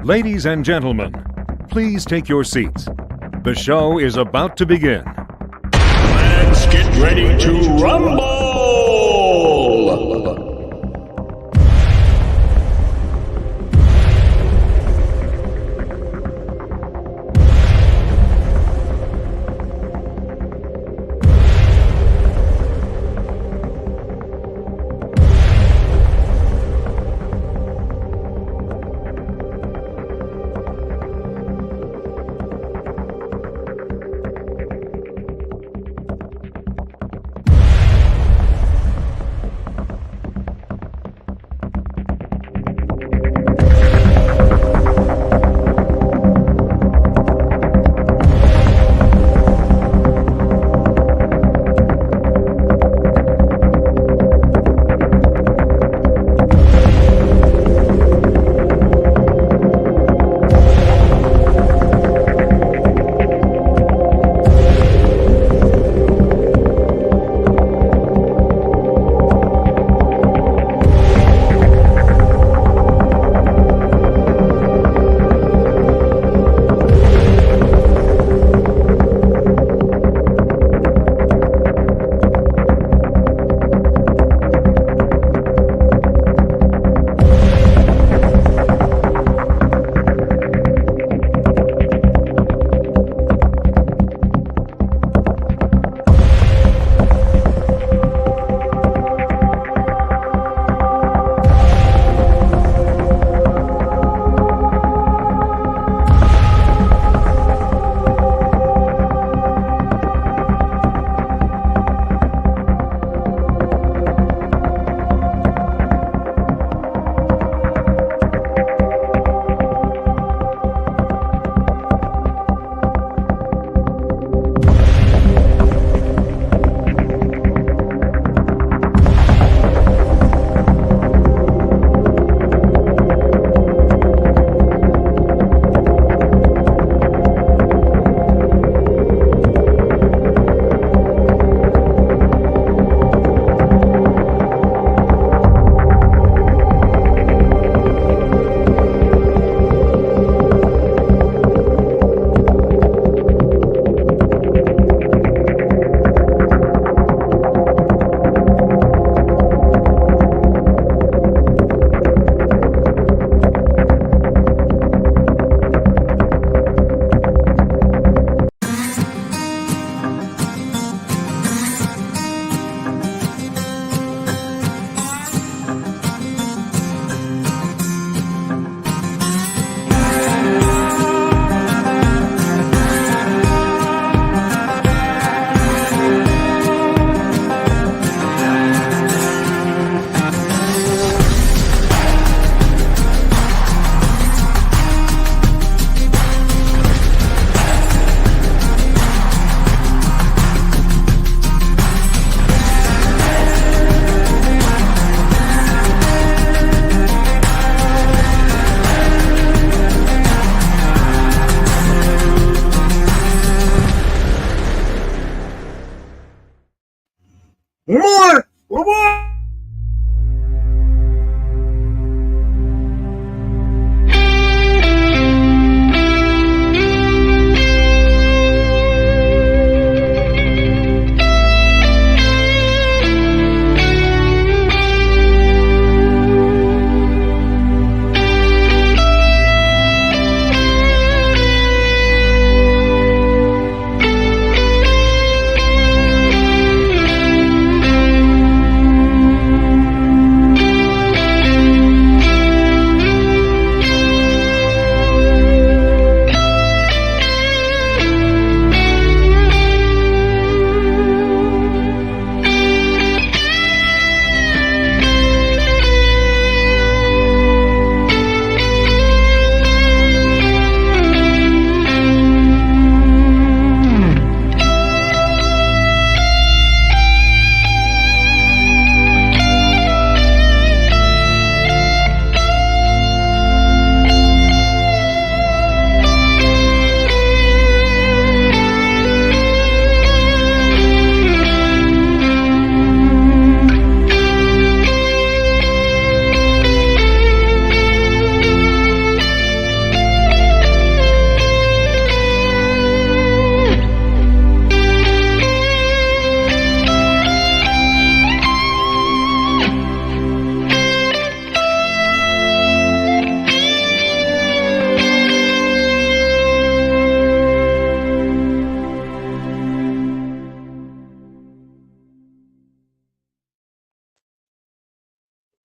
Ladies and gentlemen, please take your seats. The show is about to begin. Let's get ready to rumble!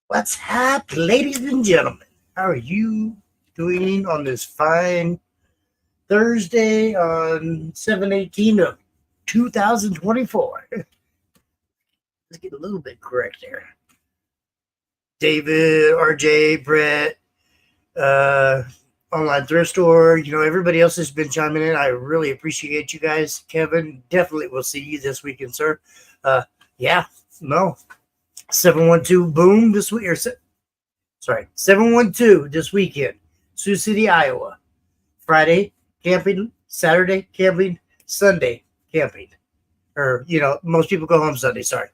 What's up, ladies and gentlemen? How are you doing on this fine Thursday on 7/18 of 2024? Let's get a little bit correct there. David, RJ, Brett, online thrift store, everybody else has been chiming in. I really appreciate you guys. Kevin, definitely will see you this weekend, sir. 712 boom this week, 712 this weekend. Sioux City, Iowa. Friday camping, Saturday camping, Sunday camping. Or, most people go home Sunday, sorry.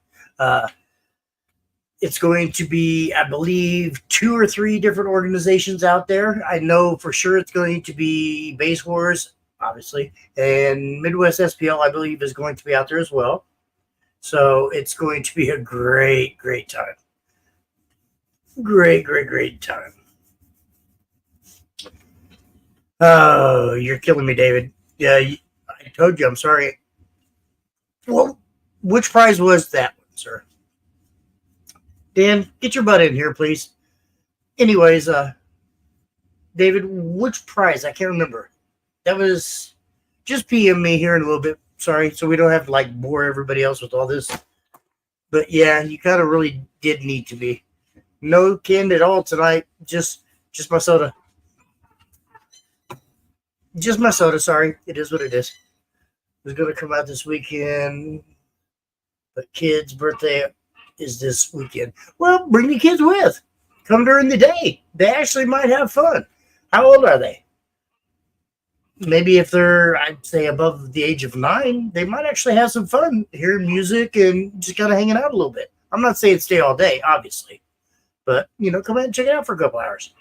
It's going to be, I believe, 2 or 3 different organizations out there. I know for sure it's going to be Base Wars, obviously, and Midwest SPL, I believe, is going to be out there as well. So it's going to be a great, great time. Great, great, great time. Oh, you're killing me, David. Yeah, I told you, I'm sorry. Well, which prize was that one, sir? Dan, get your butt in here, please. Anyways, David, which prize? I can't remember. That was, just PM me here in a little bit. Sorry, so we don't have to bore everybody else with all this. But yeah, you kind of really did need to be. No canned at all tonight. Just my soda. Just my soda, sorry. It is what it is. It's going to come out this weekend. But kid's birthday is this weekend. Well, bring the kids with. Come during the day. They actually might have fun. How old are they? Maybe if they're, I'd say, above the age of 9, they might actually have some fun hearing music and just kind of hanging out a little bit. I'm not saying stay all day, obviously. But, come out and check it out for a couple hours.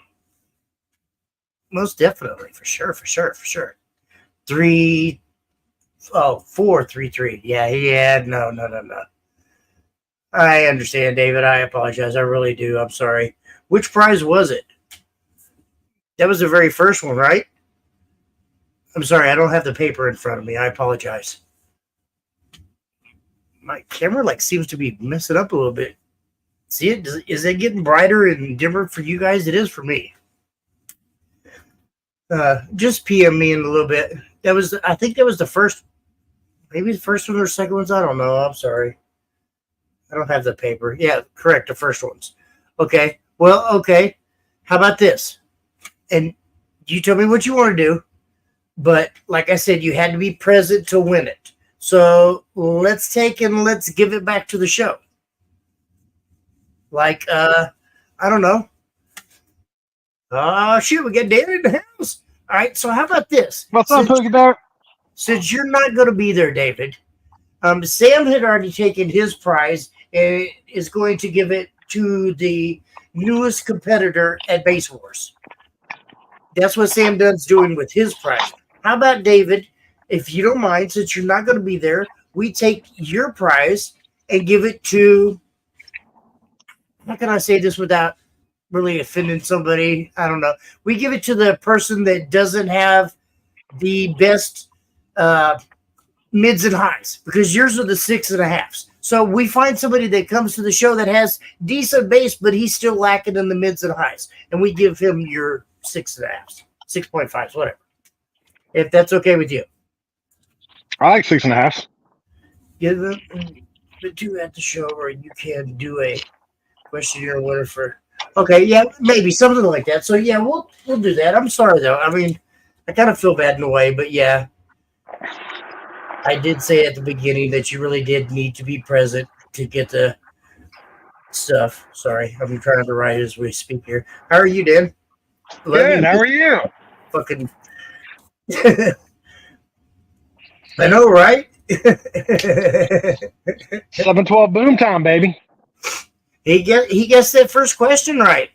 Most definitely. For sure. 433. Yeah. No. I understand, David. I apologize. I really do. I'm sorry. Which prize was it? That was the very first one, right? I'm sorry, I don't have the paper in front of me. I apologize. My camera seems to be messing up a little bit. See it? Is it getting brighter and dimmer for you guys? It is for me. Just PM me in a little bit. I think that was the first, maybe the first one or second ones. I don't know. I'm sorry. I don't have the paper. Yeah, correct. The first ones. Okay. Well, okay. How about this? And you tell me what you want to do. But like I said, you had to be present to win it. So let's give it back to the show. I don't know. Shoot, we got David in the house. All right, so how about this? What's up, Pookie Bear? Since you're not going to be there, David, Sam had already taken his prize and is going to give it to the newest competitor at Base Wars. That's what Sam Dunn's doing with his prize. How about, David, if you don't mind, since you're not going to be there, we take your prize and give it to, how can I say this without really offending somebody? I don't know. We give it to the person that doesn't have the best mids and highs, because yours are the 6.5s. So we find somebody that comes to the show that has decent base, but he's still lacking in the mids and highs. And we give him your 6.5s, 6.5s, whatever. If that's okay with you. I like 6.5s. Give them the 2 at the show, or you can do a questionnaire winner for. Okay, yeah, maybe something like that. So yeah, we'll do that. I'm sorry though. I mean, I kind of feel bad in a way, but yeah, I did say at the beginning that you really did need to be present to get the stuff. Sorry, I'm trying to write as we speak here. How are you, Dan? Good. How are you? Fucking. I know, right? 712 boom time, baby. He gets that first question right.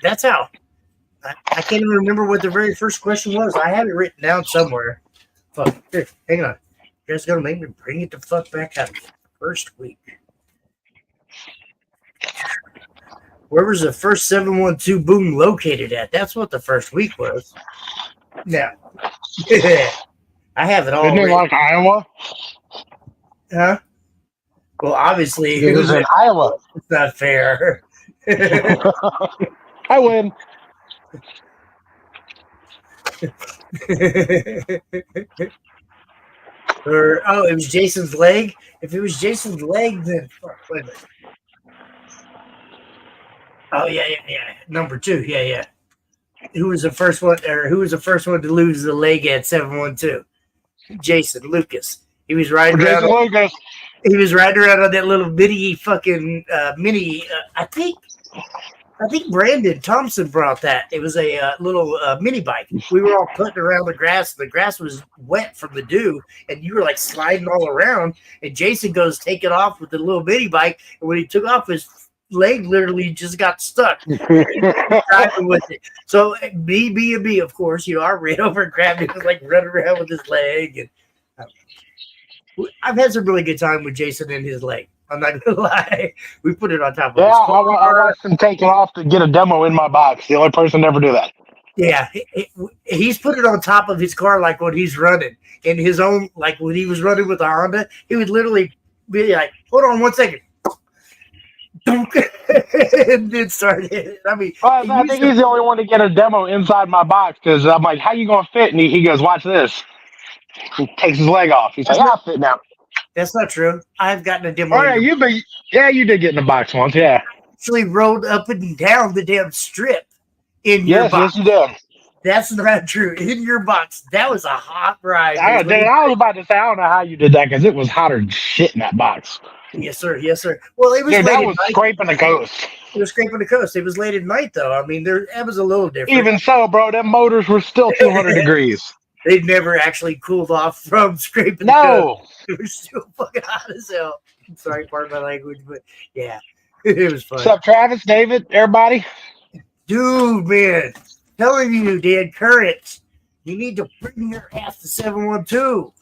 That's how. I can't even remember what the very first question was. I have it written down somewhere. Fuck. Here, hang on. You guys gonna make me bring it the fuck back out of the first week. Where was the first 712 boom located at? That's what the first week was. Now, I have it all. Isn't it like Iowa? Huh? Well, obviously, It was in Iowa. It's not fair. I win. Or it was Jason's leg. If it was Jason's leg, then wait a minute. Oh yeah. Number 2, yeah. Who was the first one, or who was the first one to lose the leg at 712? Jason Lucas. He was riding around. He was riding around on that little mini fucking mini. I think Brandon Thompson brought that. It was a little mini bike. We were all putting around the grass. The grass was wet from the dew, and you were like sliding all around. And Jason goes take it off with the little mini bike, and when he took off, his leg literally just got stuck. Driving with it. So me, of course, I ran over and grabbed him, like running around with his leg, and I've had some really good time with Jason and his leg. I'm not gonna lie. We put it on top of his car. I watched him take it off to get a demo in my box. The only person to ever do that. Yeah, he's put it on top of his car, like when he's running in his own, like when he was running with the Honda, he would literally be like, "Hold on 1 second," and then start it. I mean, I think he's the only one to get a demo inside my box because I'm like, "How you gonna fit?" And he goes, "Watch this." He takes his leg off. He's like, "I'll fit now." That's not true. I've gotten a demo. Oh yeah, you did get in the box once. Yeah, actually rode up and down the damn strip in your box. Yes, you did. That's not true. In your box, that was a hot ride. I was about to say, I don't know how you did that because it was hotter than shit in that box. Yes, sir. Well, it was late that was scraping the coast. It was scraping the coast. It was late at night, though. I mean, that was a little different. Even so, bro, them motors were still 200 degrees. They never actually cooled off from scraping the coast. It was still fucking hot as hell. I'm sorry, pardon my language, but yeah, it was fun. What's up, Travis, David, everybody? Dude, man, telling you, Dan Current, you need to bring your ass to 712.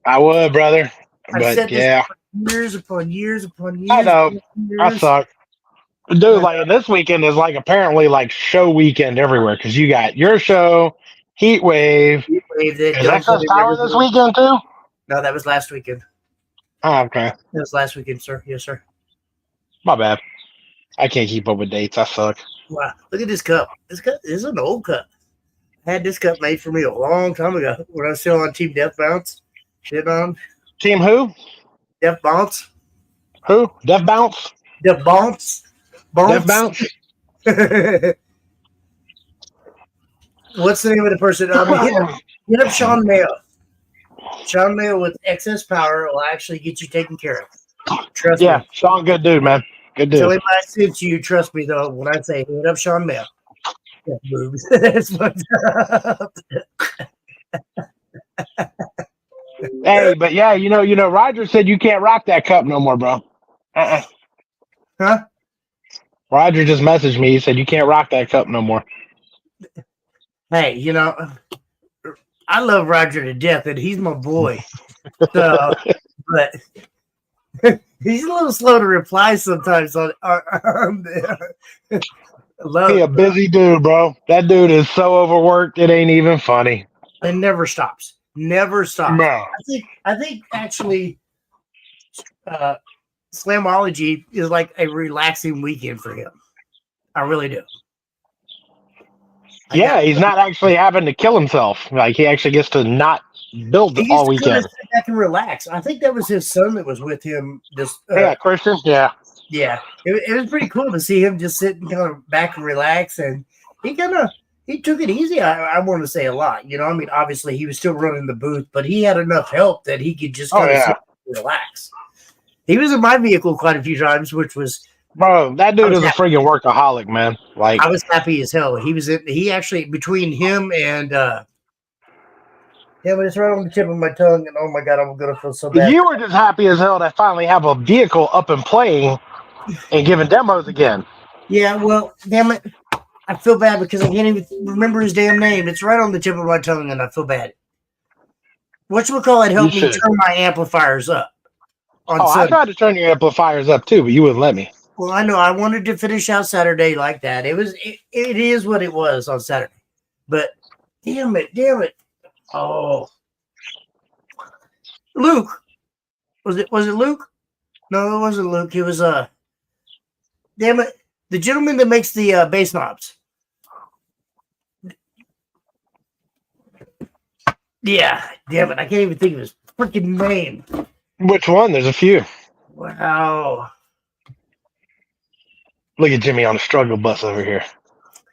I would, brother. But yeah. Years upon years upon years. I know. I suck. Dude, like this weekend is like apparently like show weekend everywhere because you got your show, Heat Wave. Is Excess Power this weekend too? No, that was last weekend. Oh, okay. That was last weekend, sir. Yes, sir. My bad. I can't keep up with dates. I suck. Wow. Look at this cup. This cup is an old cup. I had this cup made for me a long time ago when I was still on Team Death Bounce. Team who? Death Bounce. Who? Death Bounce? Death Bounce. Death Bounce? What's the name of the person? Hit up Sean Mayo. Sean Mayo with Excess Power will actually get you taken care of. Trust me. Yeah, Sean, good dude, man. Good dude. Tell him I sent you. Trust me, though, when I say hit up Sean Mayo. Yeah, boobs. That's what's up. Hey, but yeah, you know, Roger said you can't rock that cup no more, bro. Huh? Roger just messaged me. He said you can't rock that cup no more. Hey, I love Roger to death, and he's my boy. So, but he's a little slow to reply sometimes. He a busy dude, bro. That dude is so overworked, it ain't even funny. It never stops. Never stops. No. I think actually, Slamology is like a relaxing weekend for him. I really do. Yeah, he's not actually having to kill himself. Like he actually gets to not build all weekend. Sit back and relax. I think that was his son that was with him. Christian. Yeah. Yeah, it was pretty cool to see him just sit and kind of back and relax, and he took it easy. I want to say a lot. I mean, obviously he was still running the booth, but he had enough help that he could just kind of sit and relax. He was in my vehicle quite a few times, which was. Bro, that dude is a freaking workaholic, man. Like I was happy as hell. He actually between him and but it's right on the tip of my tongue, and oh my god, I'm gonna feel so bad. You were just happy as hell to finally have a vehicle up and playing and giving demos again. Yeah, well, damn it. I feel bad because I can't even remember his damn name. It's right on the tip of my tongue, and I feel bad. Whatchamacallit helped me turn my amplifiers up. I tried to turn your amplifiers up too, but you wouldn't let me. Well, I know I wanted to finish out Saturday like that. It is what it was on Saturday, but damn it! Oh, Luke, was it Luke? No, it wasn't Luke. It was damn it! The gentleman that makes the bass knobs. Yeah, damn it. I can't even think of his freaking name. Which one? There's a few. Wow. Look at Jimmy on the struggle bus over here.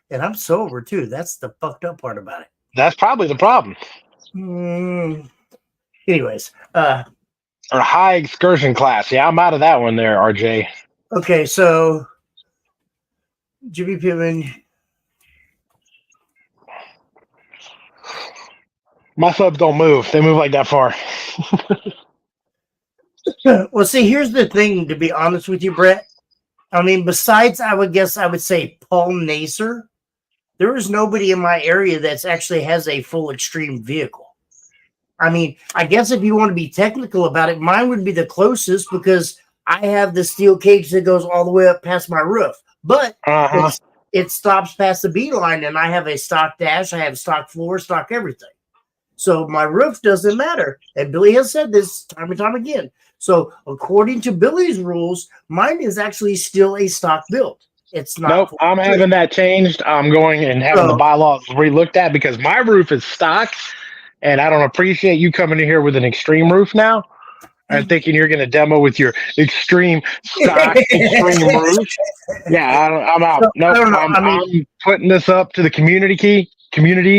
And I'm sober, too. That's the fucked up part about it. That's probably the problem. Anyways. Or high excursion class. Yeah, I'm out of that one there, RJ. Okay, so Jimmy Pittman. My subs don't move. They move like that far. Well, see, here's the thing, to be honest with you, Brett. I mean, besides, I would say Paul Nacer, there is nobody in my area that's actually has a full extreme vehicle. I mean, I guess if you want to be technical about it, mine would be the closest because I have the steel cage that goes all the way up past my roof. But it stops past the B line, and I have a stock dash, I have stock floor, stock everything. So my roof doesn't matter. And Billy has said this time and time again. So according to Billy's rules, mine is actually still a stock build. It's not. Nope, I'm having that changed. I'm going and having the bylaws re-looked at because my roof is stock, and I don't appreciate you coming in here with an extreme roof now. I'm thinking you're going to demo with your extreme stock, extreme roof. Yeah, I'm out. Nope, I'm putting this up to the community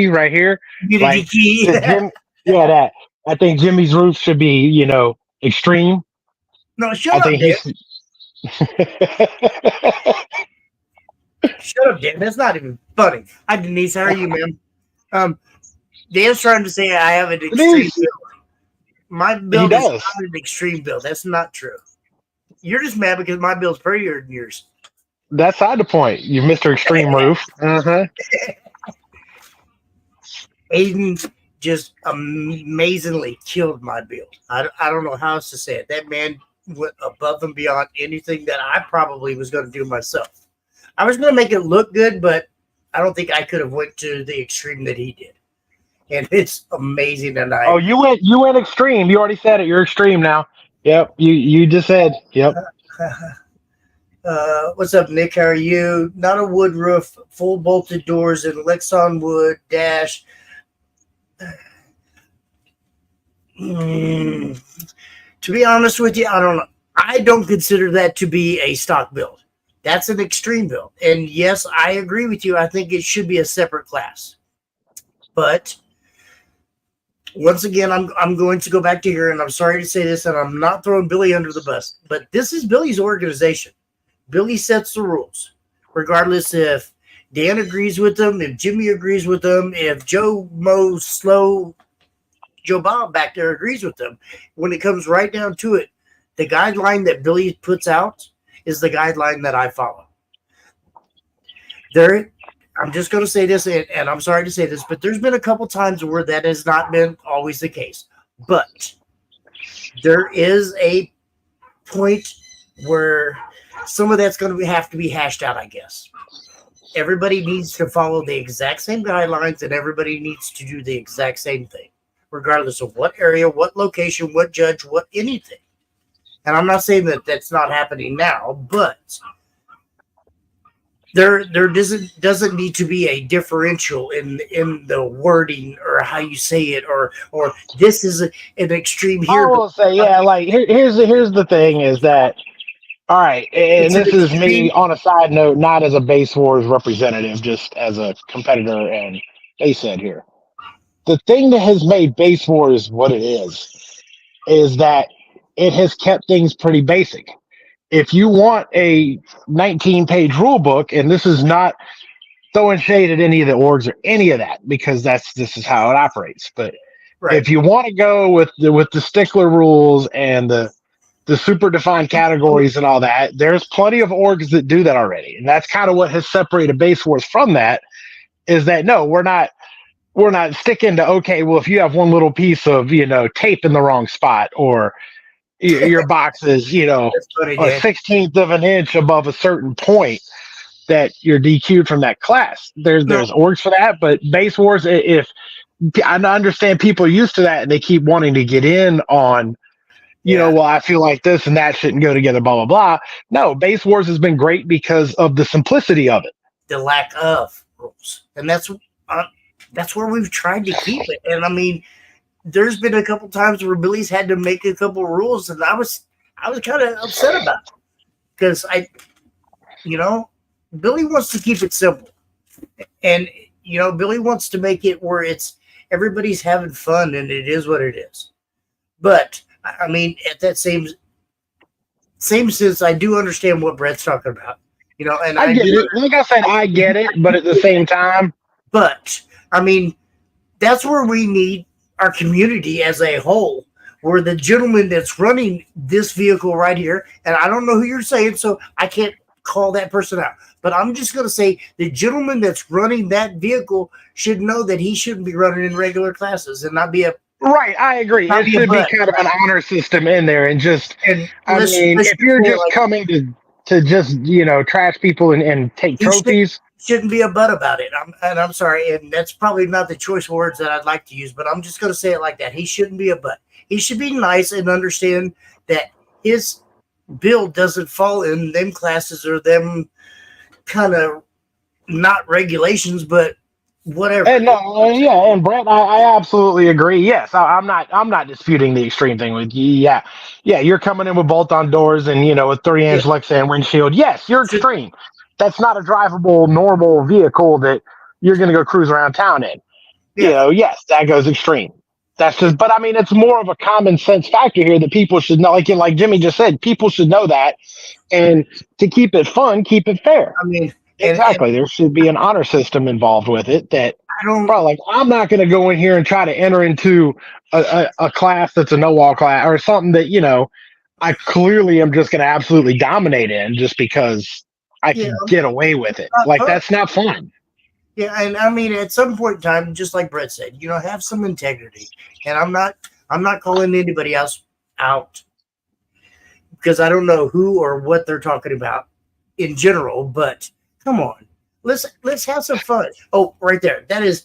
right here. Community key. That. I think Jimmy's roof should be, extreme. No, shut up, Dan. Shut up, Dan. That's not even funny. Hi, Denise. How are you, ma'am? Dan's trying to say I have an extreme build. My build is not an extreme build. That's not true. You're just mad because my build's prettier than yours. That's not the point. You Mr. Extreme Roof. Aiden just amazingly killed my build. I don't know how else to say it. That man went above and beyond anything that I probably was going to do myself. I was going to make it look good, but I don't think I could have went to the extreme that he did. And it's amazing. And you went extreme. You already said it. You're extreme now. Yep. You just said. Yep. What's up, Nick? How are you? Not a wood roof, full bolted doors, and Lexon wood dash. To be honest with you, I don't know. I don't consider that to be a stock build. That's an extreme build. And yes, I agree with you. I think it should be a separate class. But once again, I'm going to go back to here, and I'm sorry to say this, and I'm not throwing Billy under the bus, but this is Billy's organization. Billy sets the rules, regardless if Dan agrees with them, if Jimmy agrees with them, if Joe Mo Slow, Joe Bob back there agrees with them. When it comes right down to it, the guideline that Billy puts out is the guideline that I follow. I'm just going to say this, and I'm sorry to say this, but there's been a couple times where that has not been always the case. But there is a point where some of that's going to have to be hashed out, I guess. Everybody needs to follow the exact same guidelines, and everybody needs to do the exact same thing, regardless of what area, what location, what judge, what anything. And I'm not saying that that's not happening now, but there doesn't need to be a differential in the wording or how you say it or this is an extreme here. I will say, yeah, like here's the thing is that, all right, and this is me on a side note, not as a Base Wars representative, just as a competitor, and they said here. The thing that has made Base Wars what it is that it has kept things pretty basic. If you want a 19-page rule book, and this is not throwing shade at any of the orgs or any of that, because this is how it operates. But if you want to go with the stickler rules and the super defined categories and all that, there's plenty of orgs that do that already. And that's kind of what has separated Base Wars from that, is that no, we're not sticking to, okay, well, if you have one little piece of, tape in the wrong spot, or your box is, a 16th of an inch above a certain point, that you're DQ'd from that class. There's orgs for that, but Base Wars, if I understand people are used to that and they keep wanting to get in on, Yeah. well, I feel like this and that shouldn't go together, blah, blah, blah. No, Base Wars has been great because of the simplicity of it. The lack of rules, and that's where we've tried to keep it. And I mean, there's been a couple times where Billy's had to make a couple rules, and I was kind of upset about it because Billy wants to keep it simple, and Billy wants to make it where it's everybody's having fun, and it is what it is. But I mean, at that same sense, I do understand what Brett's talking about. And I get it. Like I said, I get it, but at the same time, but I mean, that's where we need our community as a whole, where the gentleman that's running this vehicle right here, and I don't know who you're saying, so I can't call that person out, but I'm just going to say the gentleman that's running that vehicle should know that he shouldn't be running in regular classes and not be a right. I agree. It should be kind of an honor system in there, and just if you're just coming to just trash people and take trophies, shouldn't be a butt about it. I'm sorry, and that's probably not the choice words that I'd like to use, but I'm just going to say it like that. He shouldn't be a butt. He should be nice and understand that his build doesn't fall in them classes or them kind of not regulations, but whatever. And and Brett, I absolutely agree. Yes, I'm not disputing the extreme thing with you. Yeah, you're coming in with bolt-on doors and a 3-inch Lexan windshield. Yes, you're extreme. That's not a drivable normal vehicle that you're going to go cruise around town in. Yeah. Yes, that goes extreme. That's just, but I mean, it's more of a common sense factor here that people should know. Like Jimmy just said, people should know that, and to keep it fun, keep it fair. I mean, exactly. There should be an honor system involved with it. That I'm not going to go in here and try to enter into a class that's a no-wall class or something that I clearly am just going to absolutely dominate in just because I can get away with it. That's not fun. Yeah, and I mean, at some point in time, just like Brett said, have some integrity. And I'm not calling anybody else out because I don't know who or what they're talking about in general. But come on, let's have some fun. Oh, right there, that is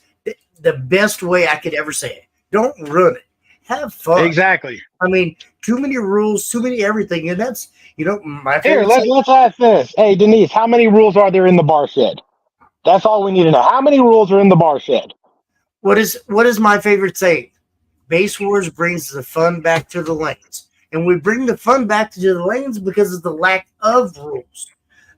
the best way I could ever say it. Don't ruin it. Have fun. Exactly. I mean, too many rules, too many everything, and that's my favorite. Here, let's ask this. Hey, Denise, how many rules are there in the bar shed? That's all we need to know. How many rules are in the bar shed? What is my favorite saying? Base Wars brings the fun back to the lanes. And we bring the fun back to the lanes because of the lack of rules.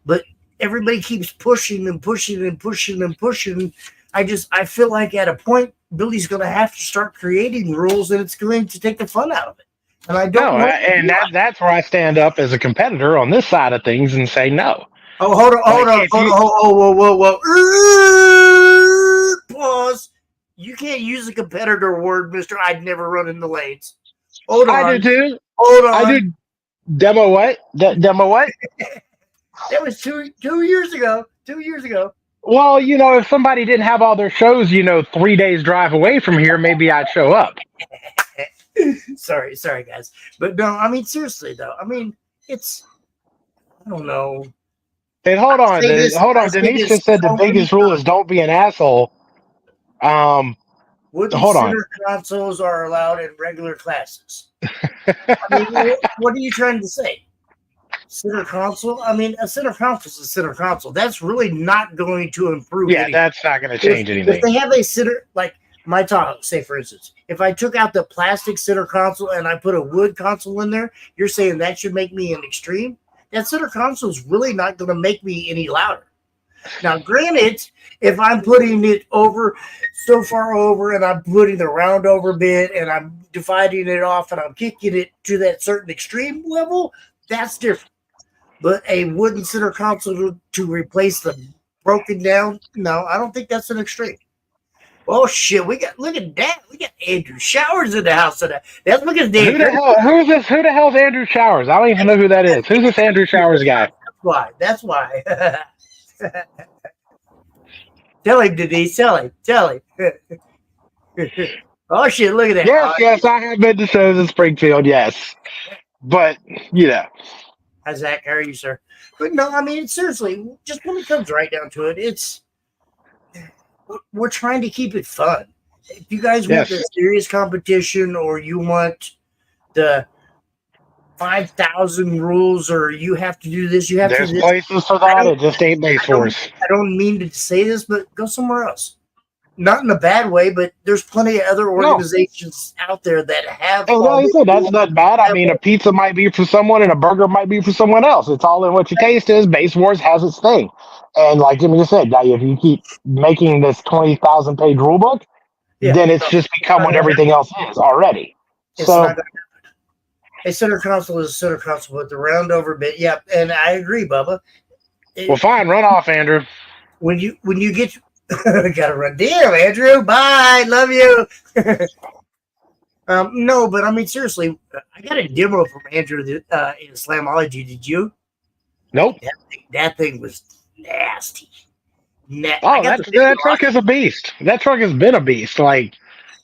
But everybody keeps pushing and pushing and pushing and pushing. I feel like at a point, Billy's going to have to start creating rules, and it's going to take the fun out of it. And I don't know. And that's where I stand up as a competitor on this side of things and say no. Oh, hold on. Whoa. Pause. You can't use a competitor word, mister. I'd never run in the lanes. Hold on. I do too. Hold on. I do. Demo what? Demo what? That was two years ago. 2 years ago. Well, if somebody didn't have all their shows, 3 days drive away from here, maybe I'd show up. Sorry, guys. But no, I mean, seriously, though. I mean, I don't know. And hold on. Denise just said the biggest rule is don't be an asshole. Wooden hold on. center consoles are allowed in regular classes. I mean, what are you trying to say? Center console? I mean, a center console is a center console. That's really not going to improve anything. That's not going to change anything. If they have a center, like my Tahoe, say for instance, if I took out the plastic center console and I put a wood console in there, you're saying that should make me an extreme? That center console is really not going to make me any louder. Now, granted, if I'm putting it over so far over and I'm putting the round over bit and I'm dividing it off and I'm kicking it to that certain extreme level, that's different. But a wooden center console to replace the broken down, no, I don't think that's an extreme. Oh shit! Look at that. We got Andrew Showers in the house today. That's because Dave. Who the hell's Andrew Showers? I don't even know who that is. Who's this Andrew Showers guy? That's why. Tell him, Denise. Tell him. Oh shit! Look at that. Yes, I have been to shows in Springfield. Yes, but How's that? How are you, sir? But no, I mean seriously. Just when it comes right down to it, we're trying to keep it fun. If you guys want the serious competition or you want the 5,000 rules, or you have to do this, you have to There's do this. places for that. It just ain't Base Wars. I don't mean to say this, but go somewhere else. Not in a bad way, but there's plenty of other organizations out there that have. And like I said, that's not bad. I mean, a pizza might be for someone and a burger might be for someone else. It's all in what your taste is. Base Wars has its thing. And like Jimmy just said, now if you keep making this 20,000 page rule book, then it's just become what everything else is already. It's so not gonna happen. A center console is a center console, but the round over bit, yeah, and I agree, Bubba. Well, fine, run off, Andrew. When you get gotta run. Damn, Andrew, bye, love you. No, but I mean seriously, I got a demo from Andrew in Slamology. Did you? Nope. That thing was nasty. That truck is a beast. That truck has been a beast. Like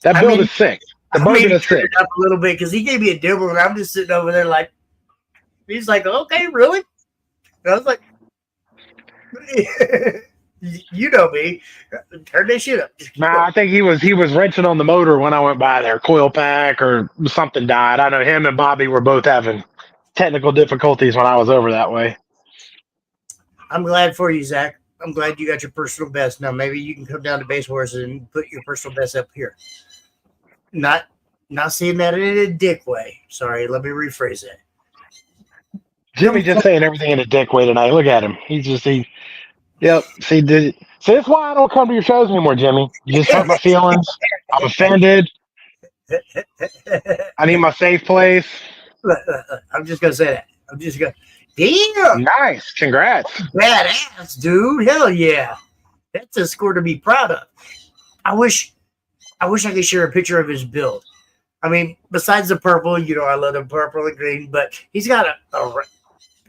that build is sick. The Bergen is sick. Up a little bit because he gave me a demo, and I'm just sitting over there like, he's like, okay, really? And I was like, you know me, turn that shit up. Nah, I think he was wrenching on the motor when I went by there. Coil pack or something died. I know him and Bobby were both having technical difficulties when I was over that way. I'm glad for you, Zach. I'm glad you got your personal best. Now maybe you can come down to Base Wars and put your personal best up here. Not saying that in a dick way. Sorry, let me rephrase that. Jimmy just saying everything in a dick way tonight. Look at him. Yep. See, that's why I don't come to your shows anymore, Jimmy. You just hurt my feelings. I'm offended. I need my safe place. I'm just gonna say that. I'm just gonna. Damn. Nice. Congrats. Badass, dude. Hell yeah. That's a score to be proud of. I wish I could share a picture of his build. I mean, besides the purple, I love the purple and green, but he's got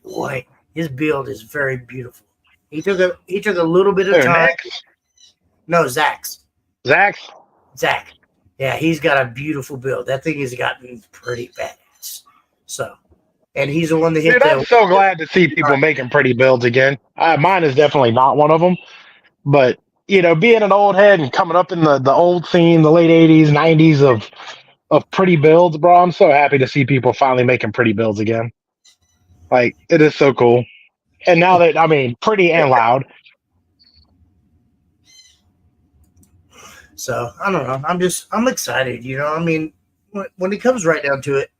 boy, his build is very beautiful. He took a little bit of time. Next? No, Zach's. Zach. Yeah, he's got a beautiful build. That thing has gotten pretty badass. So, and he's the one that hit. Dude, I'm so glad to see people making pretty builds again. Mine is definitely not one of them, but being an old head and coming up in the old scene, the late 80s, 90s of pretty builds, bro, I'm so happy to see people finally making pretty builds again. Like, it is so cool. And now that, pretty and loud. So, I don't know. I'm excited, when it comes right down to it,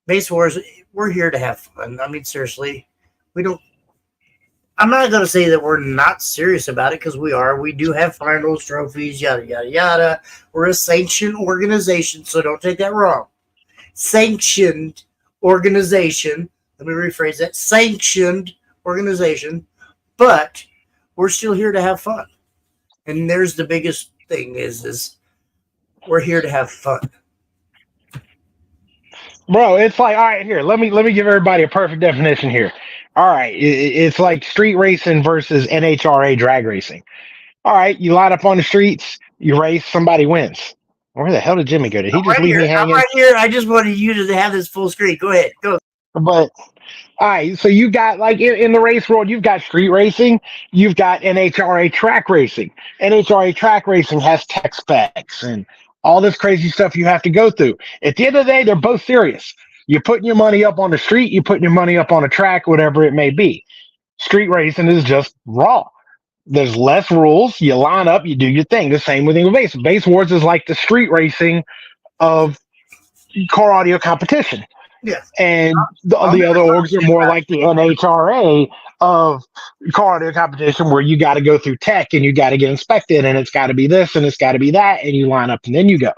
Base Wars, we're here to have fun. I mean, seriously, I'm not going to say that we're not serious about it because we are. We do have finals, trophies, yada, yada, yada. We're a sanctioned organization, so don't take that wrong. Sanctioned organization. Let me rephrase that. Sanctioned organization, but we're still here to have fun. And there's the biggest thing is we're here to have fun. Bro, it's like, all right, here, let me give everybody a perfect definition here. All right, it's like street racing versus NHRA drag racing. All right, you line up on the streets, you race, somebody wins. Where the hell did Jimmy go? Did he just leave me hanging? I'm right here. I just wanted you to have this full screen. Go ahead. Go. But, all right, so you got, like, in the race world, you've got street racing, you've got NHRA track racing. NHRA track racing has tech specs and all this crazy stuff you have to go through. At the end of the day, they're both serious. You're putting your money up on the street, you're putting your money up on a track, whatever it may be. Street racing is just raw. There's less rules. You line up, you do your thing. The same with Base. Base Wars is like the street racing of car audio competition. Yeah. And the other orgs are more like the NHRA of car audio competition where you got to go through tech and you got to get inspected and it's got to be this and it's got to be that and you line up and then you go.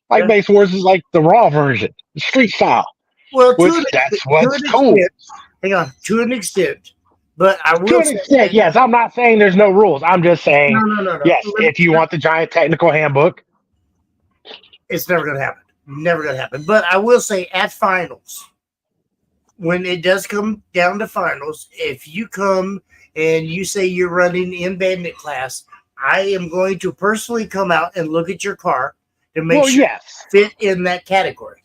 Like Base Wars is like the raw version, street style. Well, that's what's cool. Hang on, to an extent. But I will to an extent, yes. I'm not saying there's no rules. I'm just saying, no. Yes, if you want the giant technical handbook. It's never going to happen. Never going to happen. But I will say at finals, when it does come down to finals, if you come and you say you're running in bandit class, I am going to personally come out and look at your car to make sure you fit in that category.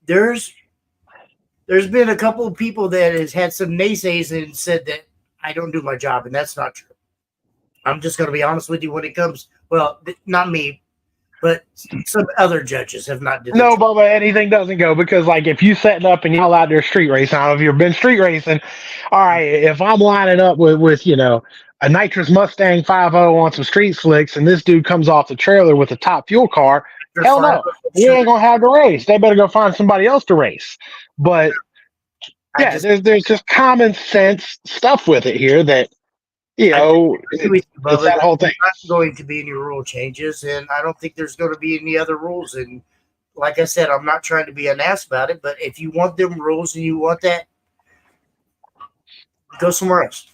There's been a couple of people that has had some naysays and said that I don't do my job, and that's not true. I'm just going to be honest with you when it comes, well, not me, But some other judges have not did No, that. Bubba, anything doesn't go because, like, if you setting up and y'all out there street racing, I don't know if you've been street racing. All right, if I'm lining up with a nitrous Mustang 5.0 on some street slicks, and this dude comes off the trailer with a top fuel car, hell no, we ain't gonna have the race. They better go find somebody else to race. But yeah, there's just common sense stuff with it here that it's that whole thing. There's not going to be any rule changes, and I don't think there's going to be any other rules. And like I said, I'm not trying to be an ass about it, but if you want them rules and you want that, go somewhere else.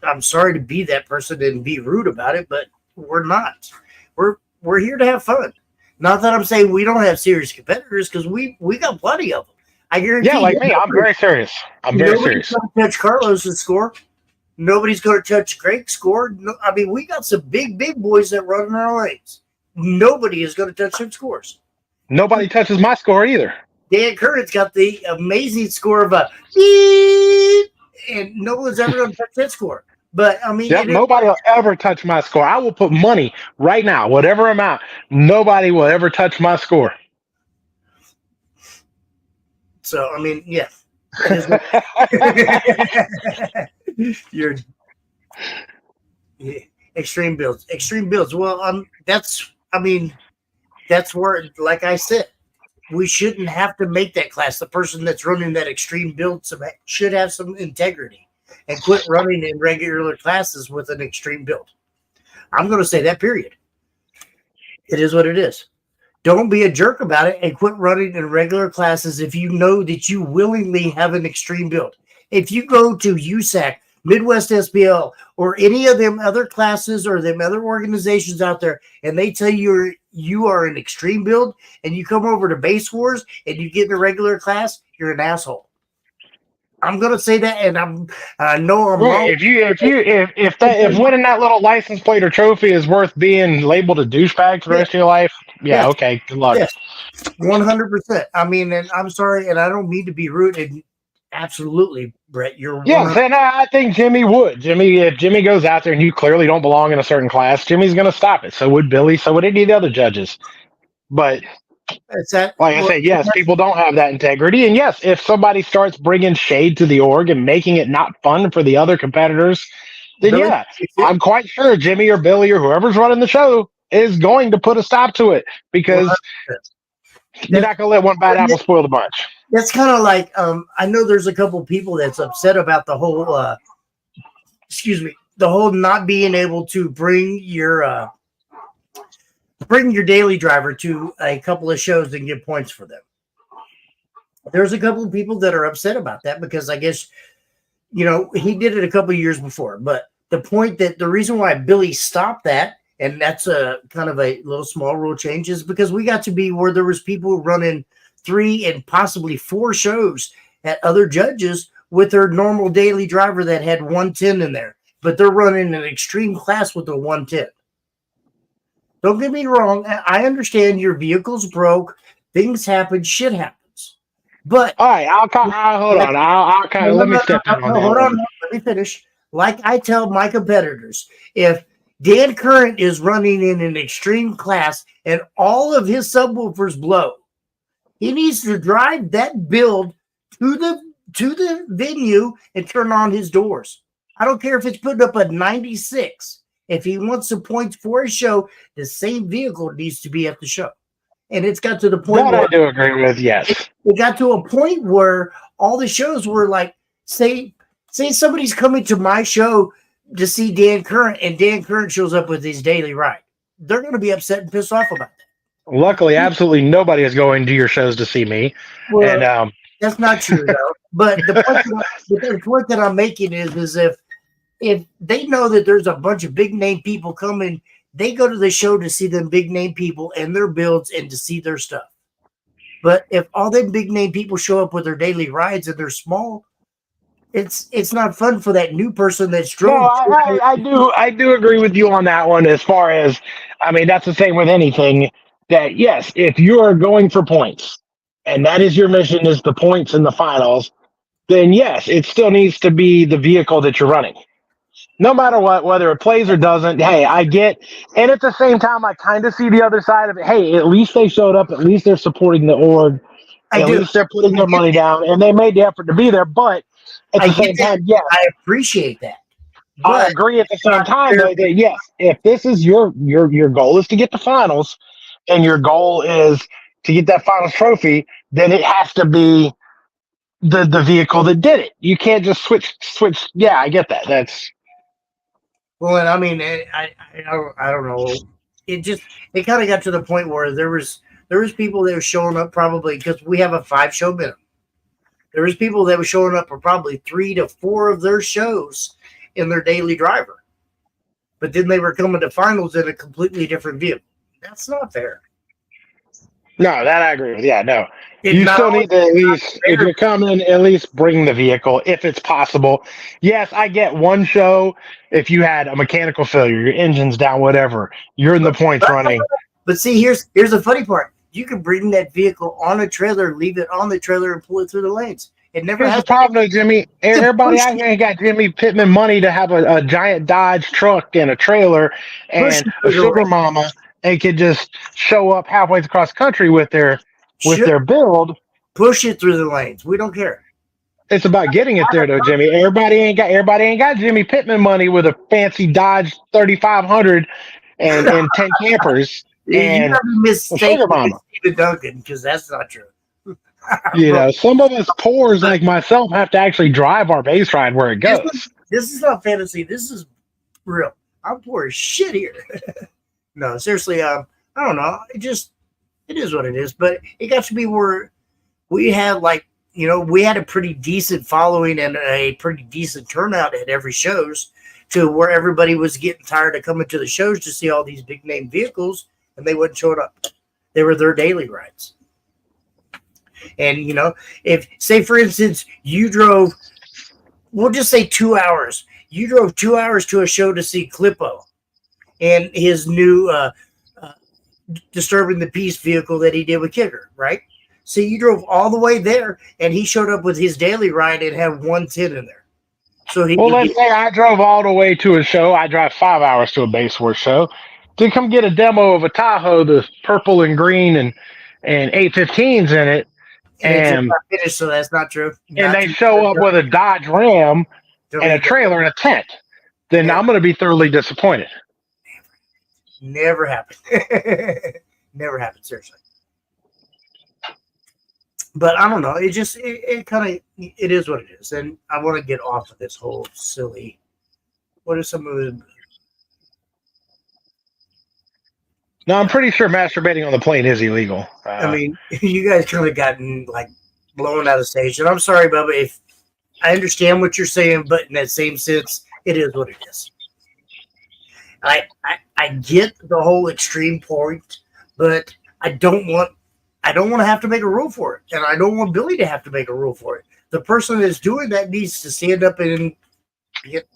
I'm sorry to be that person and be rude about it, but we're not. We're here to have fun. Not that I'm saying we don't have serious competitors, because we got plenty of them. I guarantee. Yeah, like me, I'm very serious. I'm very serious. Nobody's going to touch Carlos's score. Nobody's going to touch Greg's score. No, I mean, we got some big boys that run in our lanes. Nobody is going to touch their scores. Nobody touches my score either. Dan Curran's got the amazing score of a beep, and no one's ever going to touch that score. But I mean, nobody will ever touch my score. I will put money right now, whatever amount. Nobody will ever touch my score. So I mean, yeah. You're extreme builds. Well, that's where, like I said, we shouldn't have to make that class. The person that's running that extreme build should have some integrity and quit running in regular classes with an extreme build. I'm going to say that, period. It is what it is. Don't be a jerk about it and quit running in regular classes if you know that you willingly have an extreme build. If you go to USAC, Midwest SPL, or any of them other classes or them other organizations out there, and they tell you you are an extreme build, and you come over to Base Wars and you get in a regular class, you're an asshole. I'm gonna say that, and I know I'm wrong. If winning that little license plate or trophy is worth being labeled a douchebag for the rest of your life, okay, good luck. Yes, 100%. I mean, and I'm sorry, and I don't mean to be rude. And absolutely, Brett, you're. Yes, and I think Jimmy would. If Jimmy goes out there and you clearly don't belong in a certain class, Jimmy's going to stop it. So would Billy. So would any of the other judges. But I said, yes, people don't have that integrity. And yes, if somebody starts bringing shade to the org and making it not fun for the other competitors, then I'm quite sure Jimmy or Billy or whoever's running the show is going to put a stop to it, because you're not going to let one bad apple spoil the bunch. That's kind of like, I know there's a couple people that's upset about the whole, the whole not being able to bring your daily driver to a couple of shows and get points for them. There's a couple of people that are upset about that, because I guess, he did it a couple of years before. But the reason why Billy stopped that, and that's a kind of a little small rule change, is because we got to be where there was people running 3 and possibly 4 shows at other judges with their normal daily driver that had 110 in there, but they're running an extreme class with a 110. Don't get me wrong. I understand your vehicle's broke. Things happen. Shit happens. But all right, hold on. I'll kind of let me step in on that. Hold on. Let me finish. Like I tell my competitors, if Dan Current is running in an extreme class and all of his subwoofers blow, he needs to drive that build to the venue and turn on his doors. I don't care if it's putting up a 96. If he wants some points for his show, the same vehicle needs to be at the show. And it's got to the point that I do agree with, yes. It got to a point where all the shows were like, say somebody's coming to my show to see Dan Current, and Dan Current shows up with his daily ride. They're going to be upset and pissed off about that. Luckily, absolutely nobody is going to your shows to see me. Well, and that's not true, though. But the point that I'm making is if they know that there's a bunch of big name people coming, they go to the show to see them big name people and their builds and to see their stuff. But if all them big name people show up with their daily rides and they're small, it's not fun for that new person that's drove. No, I do agree with you on that one. As far as, I mean, that's the same with anything. That yes, if you are going for points, and that is your mission, is the points in the finals, then yes, it still needs to be the vehicle that you're running. No matter what, whether it plays or doesn't, hey, I get, and at the same time, I kind of see the other side of it. Hey, at least they showed up. At least they're supporting the org. I At do. least they're putting I their get money that. down, and they made the effort to be there. But at I the get same that. time, yes, I appreciate that. I But agree. At the same not time, fair. though, that yes, if this is your goal is to get the finals, and your goal is to get that finals trophy, then it has to be the vehicle that did it. You can't just switch. Yeah, I get that. That's Well, and I mean, I don't know. It kind of got to the point where there was people that were showing up probably because we have a 5 show minimum. There was people that were showing up for probably 3 to 4 of their shows in their daily driver, but then they were coming to finals in a completely different vehicle. That's not fair. no, that I agree with. Yeah, no. It You not still only need to at least, if fair, you're coming, at least bring the vehicle if it's possible. Yes, I get one show. If you had a mechanical failure, your engine's down, whatever, you're in the points running. but see, here's the funny part. You can bring that vehicle on a trailer, leave it on the trailer, and pull it through the lanes. It never Here's has the problem, though, Jimmy. to Everybody push out it, here ain't got Jimmy Pittman money to have a giant Dodge truck and a trailer push and it a through the sugar lane. mama and could just show up halfway across country with their Should build. push it through the lanes. We don't care. It's about getting it there, though, Jimmy. Everybody ain't got Jimmy Pittman money with a fancy Dodge 3500 and 10 campers You and got to be a sugar mistaken with mama. Stephen Duncan because that's not true. You Bro, know, some of us poors like myself have to actually drive our base ride where it this goes. this is not fantasy. This is real. I'm poor as shit here. No, seriously. I don't know. It is what it is. But it got to be where we had we had a pretty decent following and a pretty decent turnout at every shows to where everybody was getting tired of coming to the shows to see all these big name vehicles and they wouldn't show up. They were their daily rides. And if say for instance you drove, we'll just say 2 hours. You drove 2 hours to a show to see Clippo and his new Disturbing the Peace vehicle that he did with Kicker, right? So you drove all the way there, and he showed up with his daily ride and had 110 in there. So he Well, let's say I drove all the way to a show. I drive 5 hours to a Base Wars show to come get a demo of a Tahoe, the purple and green and 815s in it. and it's just And not finished, so that's not true. and Not they true. show up with a Dodge Ram and a trailer and a tent, then I'm going to be thoroughly disappointed. Never happened. Never happened, seriously. But I don't know. It kind of it is what it is, and I want to get off of this whole silly. What are some of the? Now, I'm pretty sure masturbating on the plane is illegal. I mean, you guys kind of gotten like blown out of stage, and I'm sorry, Bubba. If I understand what you're saying, but in that same sense, it is what it is. I get the whole extreme point, but I don't want to have to make a rule for it, and I don't want Billy to have to make a rule for it. The person that's doing that needs to stand up and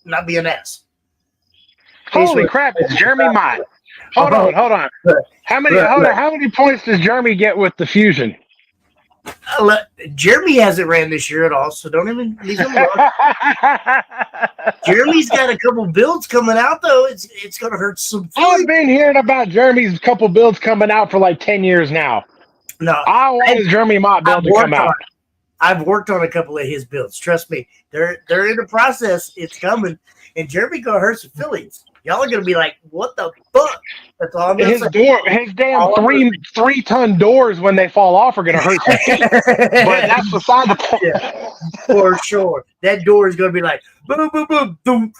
not be an ass. Holy crap! It's Jeremy Mott. Hold on. How many points does Jeremy get with the Fusion? Jeremy hasn't ran this year at all, so don't even leave him alone. Jeremy's got a couple builds coming out, though. It's going to hurt some feelings. I've been hearing about Jeremy's couple builds coming out for like 10 years now. No, I want his Jeremy Mott build to come out. I've worked on a couple of his builds. Trust me, they're in the process. It's coming, and Jeremy going to hurt some feelings. Y'all are going to be like, "What the fuck?" That's all I'm going to say. His damn 3-ton doors when they fall off are going to hurt some feet. But that's beside the point. Yeah, for sure. That door is going to be like boom, boom, boom,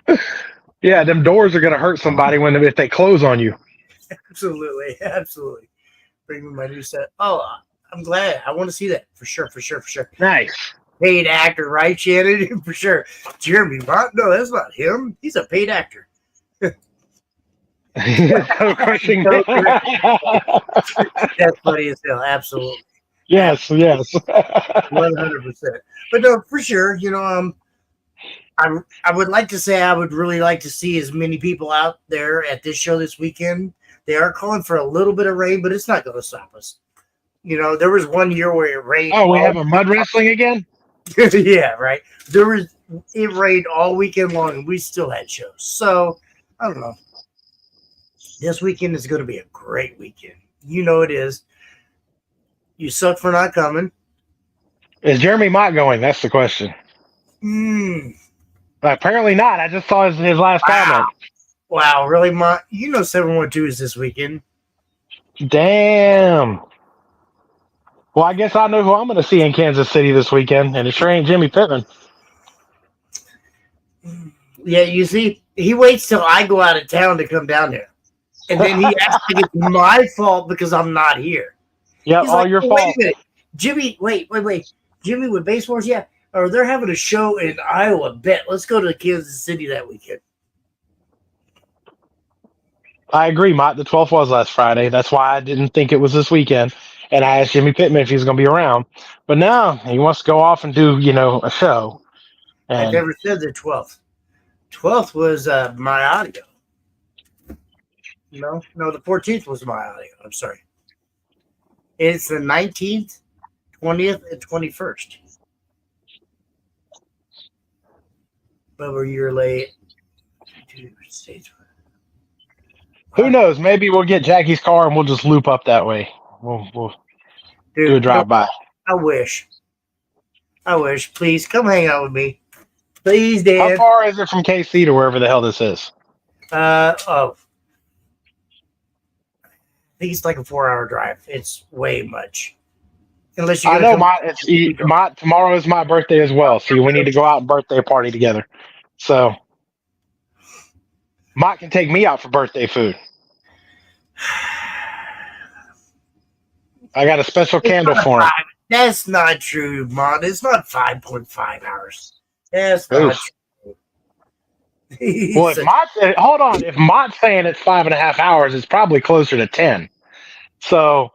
boom. Yeah, them doors are going to hurt somebody if they close on you. Absolutely. Bring me my new set. Oh, I'm glad. I want to see that for sure. Nice. Paid actor, right, Shannon? For sure. Jeremy Mott? No, that's not him. He's a paid actor. So crushing. That's funny as hell. Absolutely. Yes. 100%. But no, for sure. I would like to say I would really like to see as many people out there at this show this weekend. They are calling for a little bit of rain, but it's not going to stop us. There was one year where it rained. Oh, we have a mud wrestling again? Yeah, right. It rained all weekend long, and we still had shows. So I don't know. This weekend is going to be a great weekend. You know it is. You suck for not coming. Is Jeremy Mott going? That's the question. Mm, Apparently not. I just saw his last comment. wow, really, Ma? You know 712 is this weekend. Damn. Well, I guess I know who I'm going to see in Kansas City this weekend, and it sure ain't Jimmy Pittman. Yeah, you see, he waits till I go out of town to come down there. And then he acts like it's my fault because I'm not here. Yeah, He's all like, your "Oh, fault. wait a minute. Jimmy, wait. Jimmy with Base Wars, yeah. Or they're having a show in Iowa. Bet. Let's go to Kansas City that weekend. I agree, Mott. The 12th was last Friday. That's why I didn't think it was this weekend. And I asked Jimmy Pittman if he's going to be around. But now he wants to go off and do, a show. I And never said the 12th. 12th was my audio. No, the 14th was my audio. I'm sorry. It's the 19th, 20th, and 21st. But you're late. who knows? Maybe we'll get Jackie's car and we'll just loop up that way. We'll do a drive-by. I wish. Please come hang out with me. Please, Dan. How far is it from KC to wherever the hell this is? I think it's like a 4-hour drive. It's way much. Unless you I know, Mott. Tomorrow is my birthday as well, so we need to go out and birthday party together. So Mott can take me out for birthday food. I got a special candle for him. That's not true, Mott. It's not 5.5 hours. That's not true. Well, if Mott's saying it's 5.5 hours, it's probably closer to 10. So,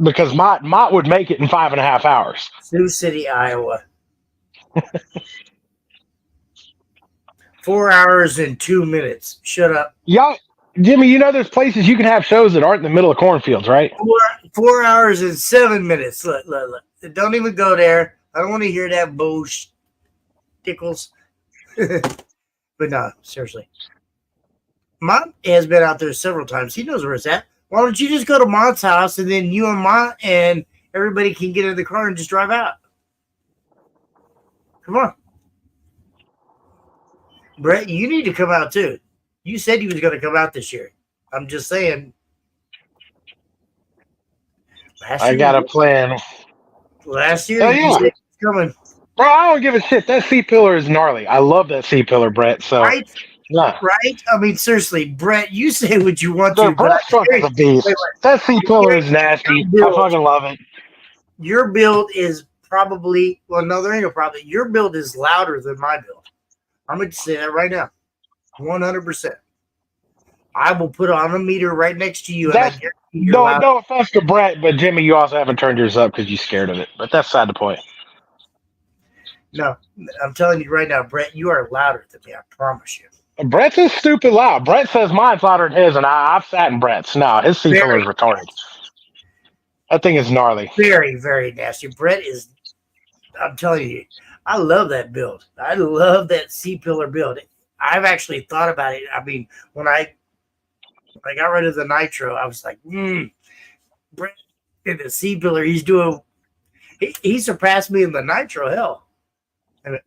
because Mott would make it in 5.5 hours. Sioux City, Iowa. 4 hours and 2 minutes. Shut up. Y'all, Jimmy, there's places you can have shows that aren't in the middle of cornfields, right? 4 hours and 7 minutes. Look. Don't even go there. I don't want to hear that bullshit. Tickles. But no, seriously. Mott has been out there several times. He knows where it's at. Why don't you just go to Mott's house and then you and Mott and everybody can get in the car and just drive out? Come on. Brett, you need to come out too. You said you was going to come out this year. I'm just saying. I got a plan. Last year, you said it was coming. Bro, I don't give a shit. That C-pillar is gnarly. I love that C-pillar, Brett. So, right? Yeah. Right? I mean, seriously, Brett, you say what you want to. Brett's fucking a beast. That C-pillar is nasty. I fucking love it. Your build is probably, well, no, there ain't no problem. Your build is louder than my build. I'm going to say that right now. 100%. I will put on a meter right next to you. No offense to Brett, but Jimmy, you also haven't turned yours up because you're scared of it. But that's beside the point. No, I'm telling you right now, Brett, you are louder than me. I promise you. Brett's is stupid loud. Brett says mine's louder than his, and I've sat in Brett's. No, his C-pillar is retarded. That thing is gnarly. Very, very nasty. Brett is, I'm telling you, I love that build. I love that C-pillar build. I've actually thought about it. I mean, when I got rid of the nitro, I was like, Brett in the C-pillar, he surpassed me in the nitro, hell. And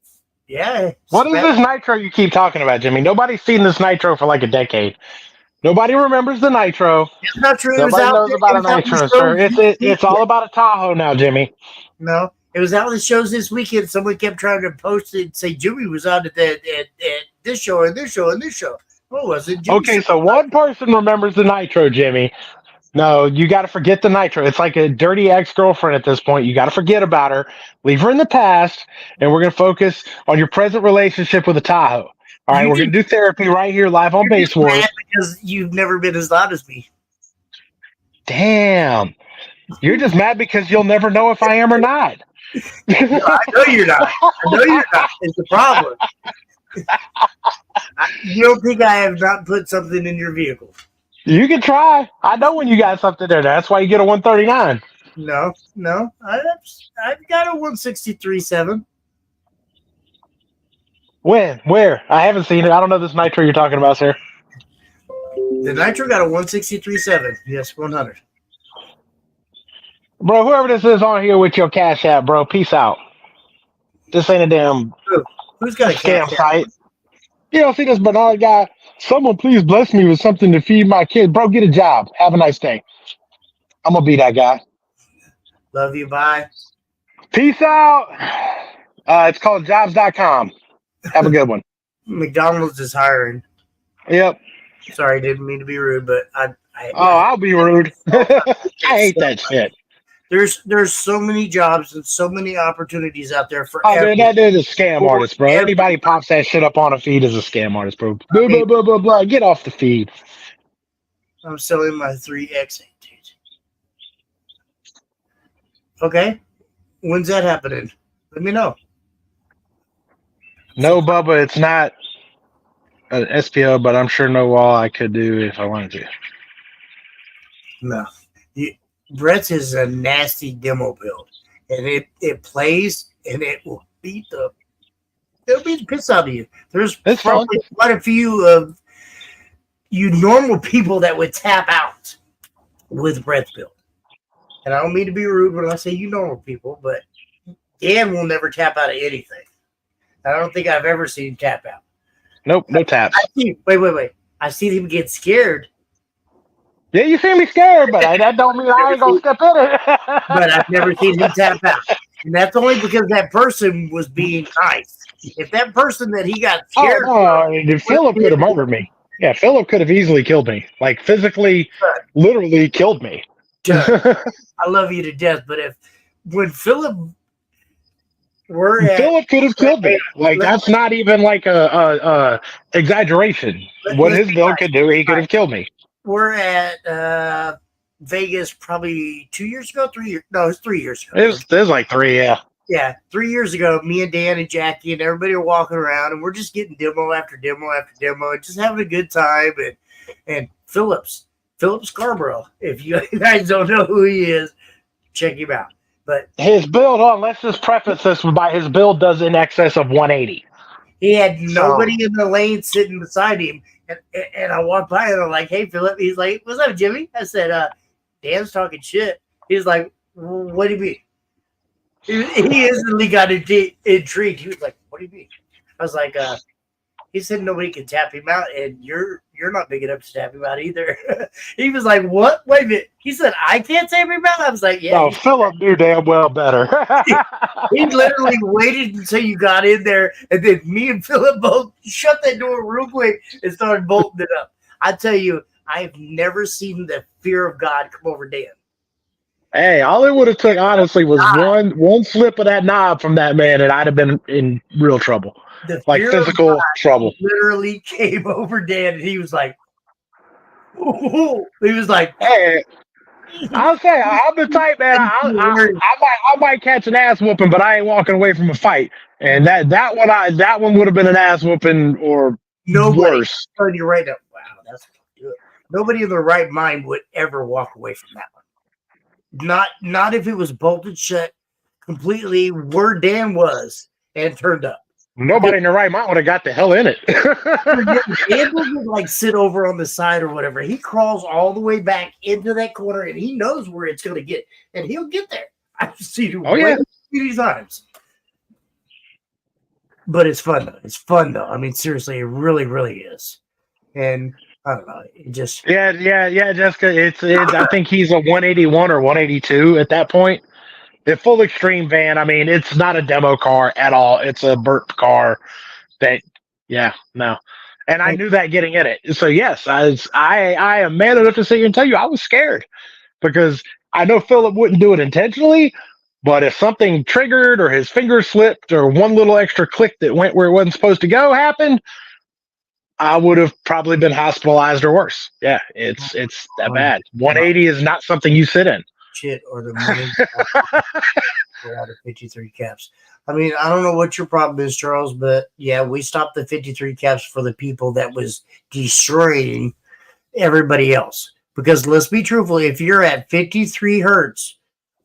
yeah. What is this nitro you keep talking about, Jimmy? Nobody's seen this nitro for like a decade. Nobody remembers the nitro. It's not true. Nobody knows about a nitro, sir. It's all about a Tahoe now, Jimmy. No, it was out of the shows this weekend. Someone kept trying to post it and say Jimmy was out at this show and this show and this show. What was it? Okay, so one person remembers the nitro, Jimmy. No, you got to forget the nitro. It's like a dirty ex-girlfriend at this point. You got to forget about her, leave her in the past, and we're going to focus on your present relationship with the Tahoe. All right, we're going to do therapy right here live on Base Wars. Because you've never been as loud as me. Damn. You're just mad because you'll never know if I am or not. No, I know you're not. It's the problem. You don't think I have not put something in your vehicle? You can try. I know when you got something there. That's why you get a 139. No. I've got a 163.7. When? Where? I haven't seen it. I don't know this nitro you're talking about, sir. The Nitro got a 163.7. Yes, 100. Bro, whoever this is on here with your cash app, bro, peace out. This ain't a damn Who's got a scam cash app? site. You don't see this Bernard guy? Someone please bless me with something to feed my kid. Bro, get a job. Have a nice day. I'm going to be that guy. Love you. Bye. Peace out. It's called jobs.com. Have a good one. McDonald's is hiring. Yep. Sorry, didn't mean to be rude, but I'll be rude. I hate that shit. There's so many jobs and so many opportunities out there for man, that dude is a scam artist, bro. Anybody pops that shit up on a feed is a scam artist, bro. Blah, blah, blah, blah, blah. Get off the feed. I'm selling my 3X. Okay. When's that happening? Let me know. No, Bubba, it's not an SPO, but I'm sure no wall I could do if I wanted to. No. Brett's is a nasty demo build. And it plays and it will beat the piss out of you. There's probably quite a few of you normal people that would tap out with Brett's build. And I don't mean to be rude when I say you normal people, but Dan will never tap out of anything. I don't think I've ever seen him tap out. Nope, no taps. Wait. I see him get scared. Yeah, you see me scared, but that don't mean I ain't gonna step in it. But I've never seen him tap out. And that's only because that person was being nice. If that person that he got scared Philip could have murdered me. Yeah, Philip could have easily killed me. Like physically, literally killed me. I love you to death, but when Philip Philip could have killed me. Like that's not even like a exaggeration. What his build could do, he could have killed me. We're at Vegas probably 2 years ago, 3 years. No, it was 3 years ago. It was like 3, yeah. Yeah, 3 years ago, me and Dan and Jackie and everybody are walking around, and we're just getting demo after demo after demo, and just having a good time. And Philip Scarborough, if you guys don't know who he is, check him out. But his build, let's just preface this by his build does in excess of 180. He had nobody in the lane sitting beside him, and I walked by and I'm like, "Hey, Philip." He's like, "What's up, Jimmy?" I said, "Dan's talking shit." He's like, "What do you mean?" He instantly got intrigued. He was like, "What do you mean?" I was like, he said nobody can tap him out, and you're not big enough to tap him out either. He was like, "What? Wait a minute." He said, "I can't tap him out." I was like, "Yeah." No, Philip knew damn well better. He literally waited until you got in there, and then me and Philip both shut that door real quick and started bolting it up. I tell you, I've never seen the fear of God come over Dan. Hey, all it would have took, honestly, was one slip of that knob from that man, and I'd have been in real trouble. Like physical trouble. Literally came over Dan, and he was like, ooh. He was like, "Hey, I'll say I'm the type, man. I might catch an ass whooping, but I ain't walking away from a fight." And that one would have been an ass whooping or worse. I'm telling you right now, wow, that's good. Nobody in their right mind would ever walk away from that one. Not if it was bolted shut completely where Dan was and turned up. Nobody in their right mind would have got the hell in it. Dan doesn't like sit over on the side or whatever. He crawls all the way back into that corner, and he knows where it's going to get, and he'll get there. I've seen him many times. But it's fun though. It's fun though. I mean, seriously, it really, really is. And I don't know. It just yeah, Jessica. It's I think he's a 181 or 182 at that point. The full extreme van. I mean, it's not a demo car at all. It's a burp car. No. And I knew that getting in it. So yes, I am man enough to sit here and tell you I was scared because I know Philip wouldn't do it intentionally, but if something triggered or his finger slipped or one little extra click that went where it wasn't supposed to go happened, I would have probably been hospitalized or worse. Yeah, it's that bad. 180 is not something you sit in. Shit, or the money we're out of 53 caps. I mean, I don't know what your problem is, Charles, but yeah, we stopped the 53 caps for the people that was destroying everybody else. Because let's be truthful, if you're at 53 hertz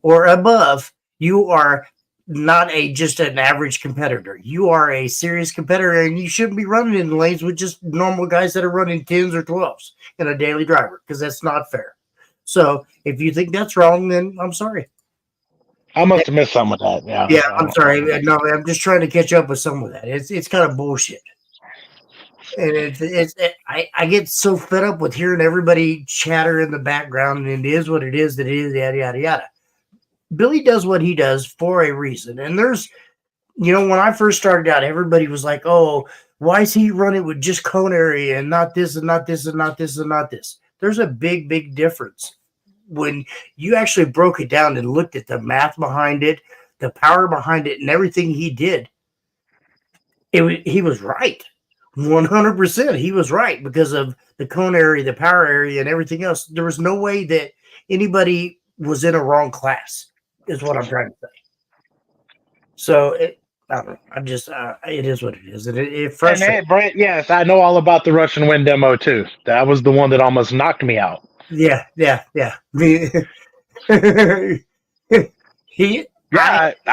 or above, you are not just an average competitor. You are a serious competitor, and you shouldn't be running in the lanes with just normal guys that are running 10s or 12s in a daily driver, because that's not fair. So if you think that's wrong, then I'm sorry. I must have missed some of that. Yeah. Yeah, I'm sorry. No, I'm just trying to catch up with some of that. It's kind of bullshit. And I get so fed up with hearing everybody chatter in the background, and it is what it is, that it is, yada, yada, yada. Billy does what he does for a reason. And there's, when I first started out, everybody was like, oh, why is he running with just cone area and not this and not this and not this and not this? There's a big, big difference. When you actually broke it down and looked at the math behind it, the power behind it, and everything he did, he was right. 100%. He was right because of the cone area, the power area, and everything else. There was no way that anybody was in a wrong class, is what I'm trying to say. So I don't know. I'm just, it is what it is. And it frustrates. And hey, Brent, yes, I know all about the Russian wind demo too. That was the one that almost knocked me out. Yeah. I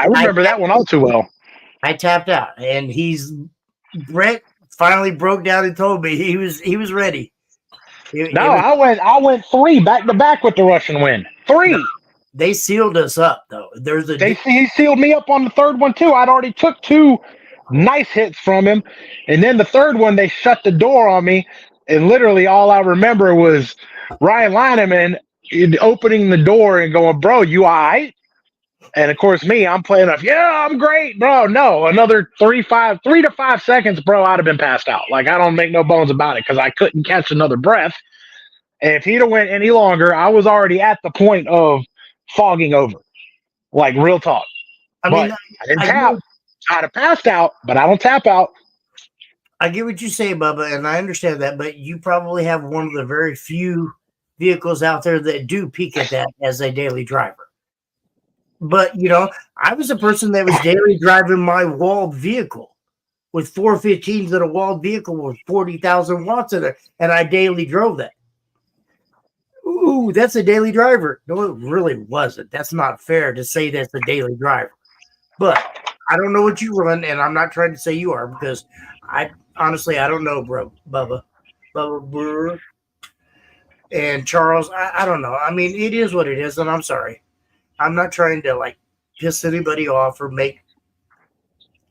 remember that one all too well. I tapped out, and Brett finally broke down and told me he was ready. I went 3 back to back with the Russian wind. 3. No, they sealed us up though. He sealed me up on the third one too. I'd already took 2 nice hits from him, and then the third one they shut the door on me, and literally all I remember was Ryan Lineman opening the door and going, "Bro, you all right?" And of course, I'm playing off. Yeah, I'm great, bro. No, another 3 to 5 seconds, bro. I'd have been passed out. Like, I don't make no bones about it, because I couldn't catch another breath. And if he'd have went any longer, I was already at the point of fogging over. Like, real talk. I didn't tap. I'd have passed out, but I don't tap out. I get what you say, Bubba, and I understand that, but you probably have one of the very few vehicles out there that do peak at that as a daily driver. But, I was a person that was daily driving my walled vehicle with 415s in a walled vehicle with 40,000 watts in it, and I daily drove that. Ooh, that's a daily driver. No, it really wasn't. That's not fair to say that's a daily driver. But I don't know what you run, and I'm not trying to say you are, because honestly, I don't know, bro. Bubba, and Charles, I don't know. I mean, it is what it is, and I'm sorry. I'm not trying to piss anybody off or make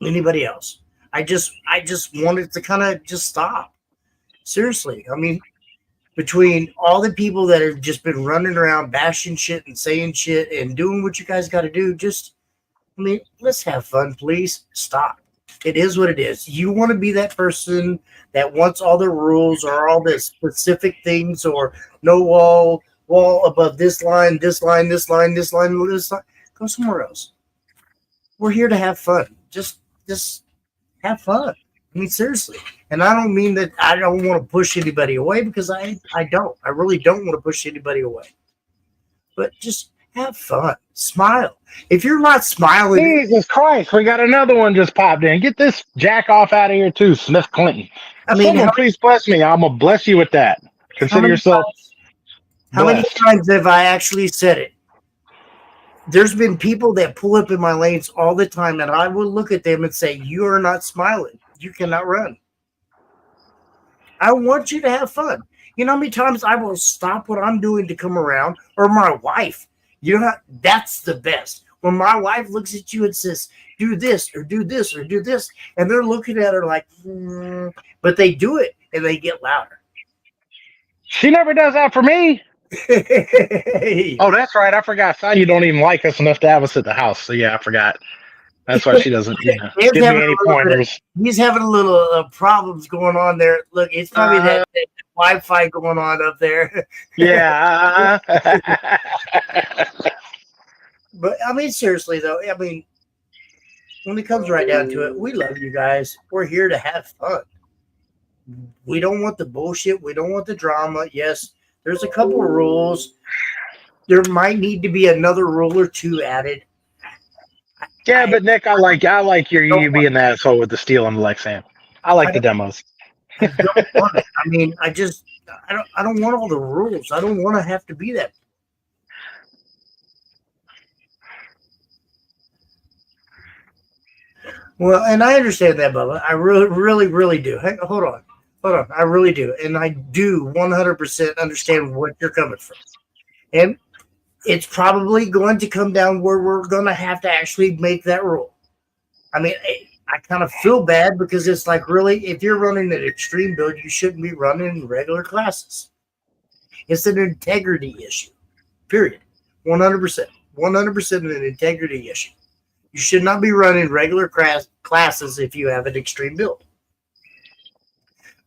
anybody else. I just wanted to kind of just stop. Seriously. I mean, between all the people that have just been running around bashing shit and saying shit and doing what you guys got to do, let's have fun, please. Stop. It is what it is. You want to be that person that wants all the rules or all the specific things, or no wall above this line, this line, this line, this line, this line. Go somewhere else. We're here to have fun. Just have fun. I mean, seriously. And I don't mean that I don't want to push anybody away, because I don't. I really don't want to push anybody away. But just have fun. Smile. If you're not smiling. Jesus Christ, we got another one just popped in. Get this jack off out of here too, Smith Clinton. Someone please bless me. I'm going to bless you with that. Consider yourself. How many times have I actually said it? There's been people that pull up in my lanes all the time, and I will look at them and say, you are not smiling. You cannot run. I want you to have fun. You know how many times I will stop what I'm doing to come around, or my wife. That's the best. When my wife looks at you and says, do this, or do this, or do this, and they're looking at her like, but they do it, and they get louder. She never does that for me. Oh, that's right. I forgot. Son, you don't even like us enough to have us at the house. So yeah, I forgot. That's why she doesn't give me any pointers. He's having a little problems going on there. Look, it's probably that Wi-Fi going on up there. Yeah. But I mean, seriously though, I mean, when it comes right down to it, we love you guys. We're here to have fun. We don't want the bullshit. We don't want the drama. Yes, there's a couple of rules. There might need to be another rule or 2 added. Yeah, but Nick, I like you being the asshole with the steel and the Lexan. I like the demos. I don't want it. I mean, I don't want all the rules. I don't want to have to be that. Well, and I understand that, Bubba. I really, really, really do. Hey, hold on. I really do. And I do 100% understand what you're coming from. And it's probably going to come down where we're going to have to actually make that rule. I mean, I kind of feel bad because it's like, really, if you're running an extreme build, you shouldn't be running regular classes. It's an integrity issue, period. 100%. 100% an integrity issue. You should not be running regular classes if you have an extreme build.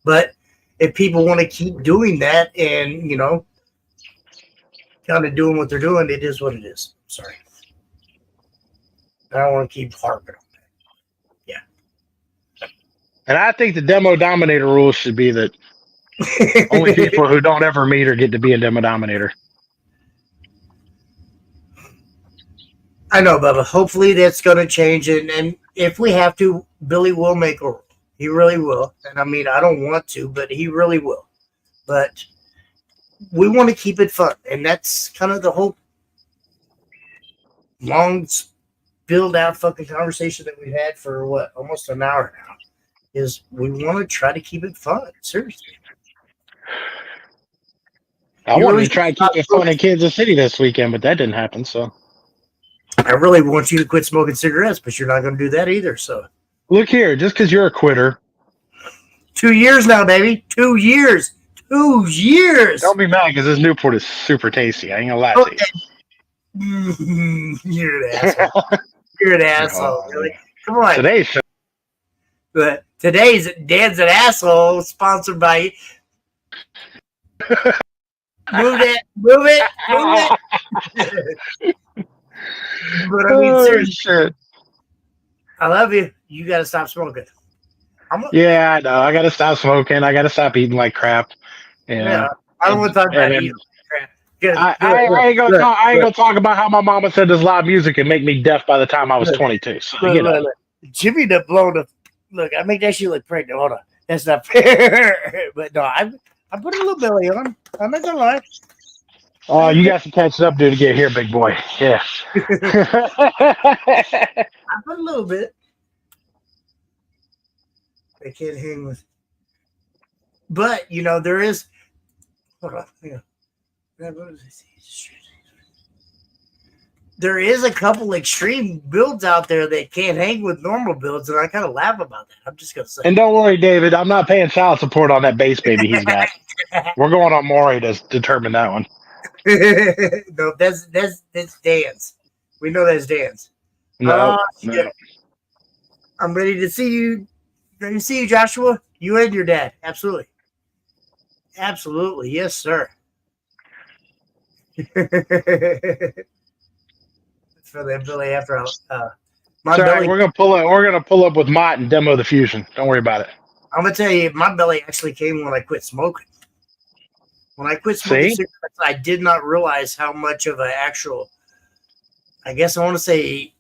But if people want to keep doing that and, kind of doing what they're doing, it is what it is. Sorry. I don't want to keep harping on that. Yeah. And I think the demo dominator rule should be that only people who don't ever meet her get to be a demo dominator. I know, Bubba. Hopefully that's going to change. And if we have to, Billy will make a rule. He really will. And I mean, I don't want to, but he really will. But we want to keep it fun. And that's kind of the whole long, build out fucking conversation that we've had for almost an hour now. Is we want to try to keep it fun. Seriously. I wanted to try to keep it fun in Kansas City this weekend, but that didn't happen. So I really want you to quit smoking cigarettes, but you're not going to do that either. So look here, just because you're a quitter. 2 years now, baby. 2 years. 2 years. Don't be mad because this Newport is super tasty. I ain't gonna lie to you. You're an asshole. You're an asshole. Really? Come on. Today's Dan's an Asshole, sponsored by. Move it. But I mean, seriously, shit. I love you. You got to stop smoking. Yeah, I know. I got to stop smoking. I got to stop eating like crap. Yeah. I don't want to talk about eating crap. Good, I ain't gonna talk about how my mama said there's loud music and make me deaf by the time I was 22. So, look. Jimmy the blown up. Look, I make that shit look pregnant. Hold on. That's not fair. But no, I put a little belly on. I'm not gonna lie. Oh, you got some catching up to get here, big boy. Yeah. I put a little bit. I can't hang with. But there is. Hold on. Hang on. There is a couple extreme builds out there that can't hang with normal builds, and I kind of laugh about that. I'm just gonna say. And don't worry, David, I'm not paying child support on that base baby he's got. We're going on Maury to determine that one. No, that's Dan's. We know that's Dan's. No. I'm ready to see you. Ready to see you, Joshua. You and your dad. Absolutely. Yes, sir. For that Billy after my belly. We're gonna pull up with Mott and demo the fusion. Don't worry about it. I'm gonna tell you, my belly actually came when I quit smoking. When I quit smoking cigarettes, I did not realize how much of an actual, I guess I want to say,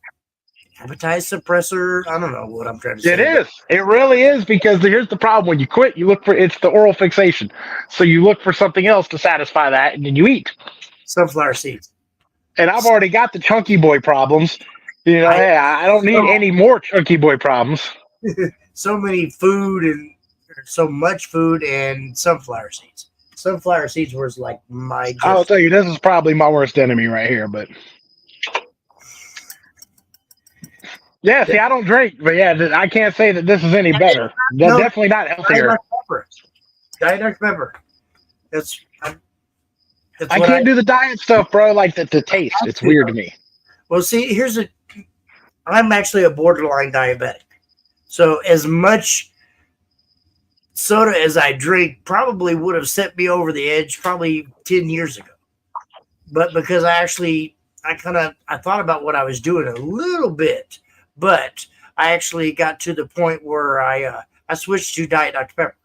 appetite suppressor. I don't know what I'm trying to say. It is. It really is, because here's the problem: when you quit, you look for it's the oral fixation. So you look for something else to satisfy that, and then you eat sunflower seeds. And I've already got the chunky boy problems. I don't need any more chunky boy problems. So many food and so much food and sunflower seeds. Sunflower seeds was like my. I'll tell you, this is probably my worst enemy right here. But yeah, see, I don't drink, but yeah, I can't say that this is any better. No, definitely not healthier. Diet Dr. Pepper. That's I can't do the diet stuff, bro. Like the taste, it's weird to me. Well, see, I'm actually a borderline diabetic. So as much soda as I drink probably would have set me over the edge probably 10 years ago. But because I thought about what I was doing a little bit, but I actually got to the point where I switched to Diet Dr. Pepper.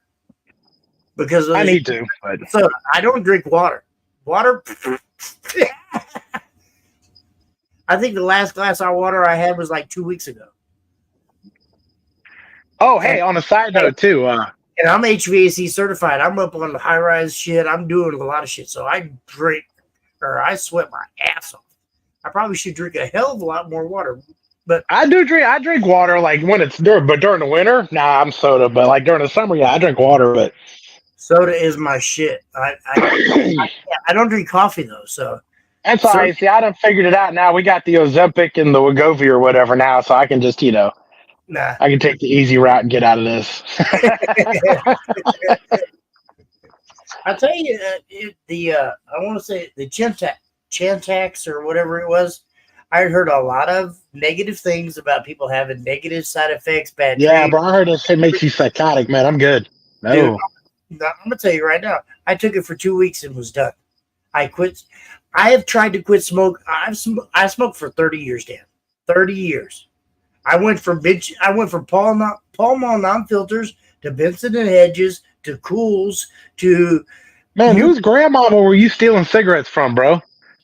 Because I need to, but so I don't drink water. Water. I think the last glass of water I had was like 2 weeks ago. Oh, hey, on a side note too. And I'm HVAC certified. I'm up on the high rise shit. I'm doing a lot of shit. So I sweat my ass off. I probably should drink a hell of a lot more water. But I do drink. I drink water like when it's during, but during the winter, nah, I'm soda. But like during the summer, yeah, I drink water. But soda is my shit. I don't drink coffee though, so that's all soda. right. See, I done figured it out now. We got the Ozempic and the Wegovy or whatever now, so I can just Nah. I can take the easy route and get out of this. I'll tell you, I want to say the Chantax or whatever it was. I heard a lot of negative things about people having negative side effects, bad Yeah, dreams. bro, I heard this shit makes you psychotic, man. I'm good. Dude, No. I'm gonna tell you right now. I took it for 2 weeks and was done. I quit. I have tried to quit smoke. I smoked for 30 years, Dan. 30 years. I went from Pall Mall non-filters to Benson and Hedges to Cools to Man, whose grandmama were you stealing cigarettes from, bro?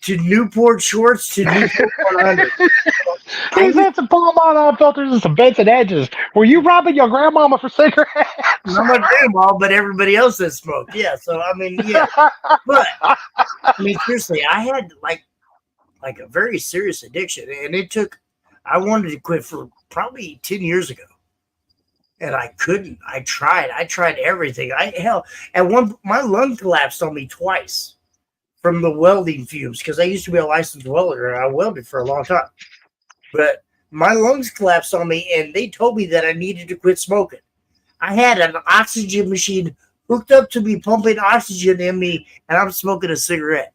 Newport Shorts to Newport 100. He said some Palm filters and some Benson edges. Were you robbing your grandmama for cigarettes? Not my grandma, but everybody else that smoked. Yeah. So I mean, yeah. But I mean, seriously, I had like a very serious addiction, and it took. I wanted to quit for probably 10 years ago, and I couldn't. I tried everything. My lung collapsed on me twice from the welding fumes because I used to be a licensed welder and I welded for a long time. But my lungs collapsed on me, and they told me that I needed to quit smoking. I had an oxygen machine hooked up to me, pumping oxygen in me, and I'm smoking a cigarette.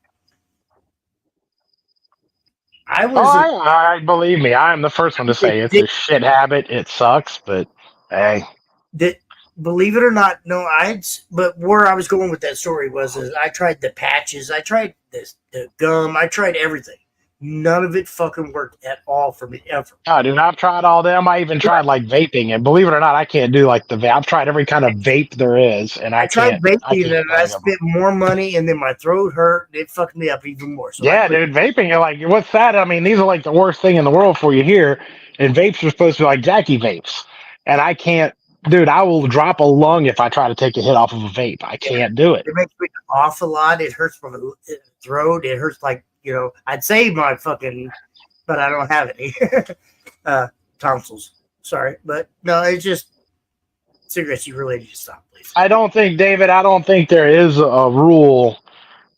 I believe me. I am the first one to say it's a shit habit. It sucks, but hey. Believe it or not, no, but where I was going with that story was I tried the patches, I tried the gum, I tried everything. None of it fucking worked at all for me ever. Oh, dude, I've tried all them. I even tried like vaping, and believe it or not, I can't do like the vape. I've tried every kind of vape there is, and I tried can't. Vaping, and I spent more money, and then my throat hurt. It fucked me up even more. So yeah, dude, vaping. You're like, what's that? I mean, these are like the worst thing in the world for you here, and vapes are supposed to be like Jackie vapes, and I can't. Dude, I will drop a lung if I try to take a hit off of a vape. I can't do it. It makes me cough a lot. It hurts from the throat. It hurts like, I'd say my fucking, but I don't have any tonsils. Sorry. But no, it's just cigarettes you really need to stop, please. I don't think there is a rule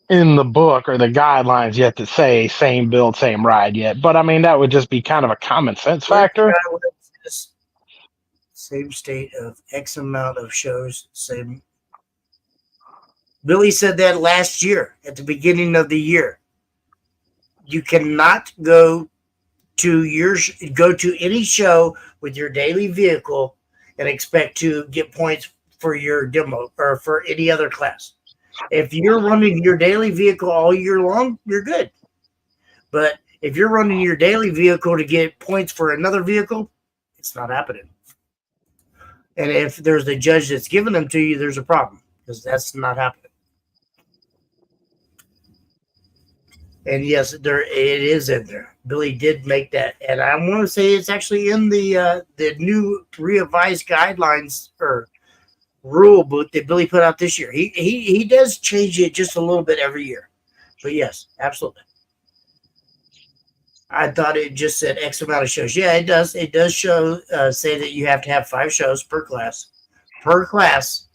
in the book or the guidelines yet that say same build, same ride yet. But I mean, that would just be kind of a common sense factor. Same state of X amount of shows. Same. Billy said that last year at the beginning of the year. You cannot go to any show with your daily vehicle and expect to get points for your demo or for any other class. If you're running your daily vehicle all year long, you're good. But if you're running your daily vehicle to get points for another vehicle, it's not happening. And if there's a judge that's giving them to you, there's a problem because that's not happening. And yes, it is in there. Billy did make that, and I want to say it's actually in the new revised guidelines or rule book that Billy put out this year. He does change it just a little bit every year, but yes, absolutely. I thought it just said X amount of shows. Yeah, it does. It does show say that you have to have 5 shows per class. Per class.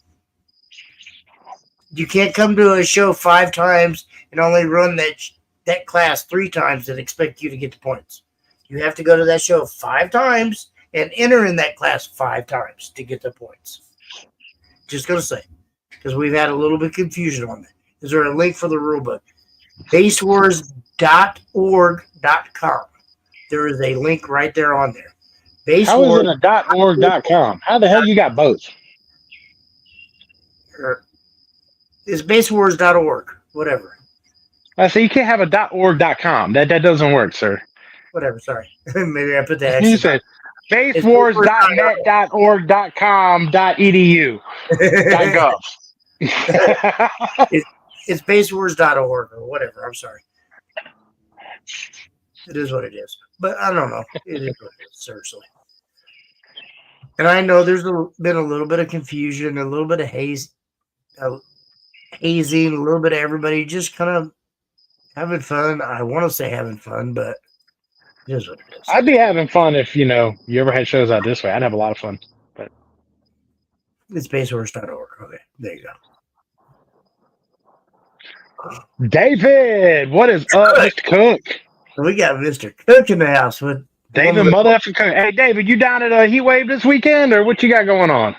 You can't come to a show 5 times and only run that class 3 times and expect you to get the points. You have to go to that show 5 times and enter in that class 5 times to get the points. Just going to say, because we've had a little bit of confusion on that. Is there a link for the rule book? basewars.org.com. There is a link right there on there. How is it a .org.com? How the hell you got both? It's basewars.org, whatever. So you can't have a .org.com. That doesn't work, sir. Whatever, sorry. Maybe I put that. You said basewars.net.org.com.edu. .gov. It's basewars.org or whatever. I'm sorry. It is what it is. But I don't know. It is what it is, seriously. And I know there's been a little bit of confusion, a little bit of hazing, a little bit of everybody just kind of having fun. I want to say having fun, but It is what it is. I'd be having fun if you ever had shows out this way. I'd have a lot of fun. But It's basehorse.org. Okay, there you go. David, what is up, Mr. Cook? We got Mr. Cook in the house with David, motherfucking Cook. Hey, David, you down at a heat wave this weekend, or what you got going on?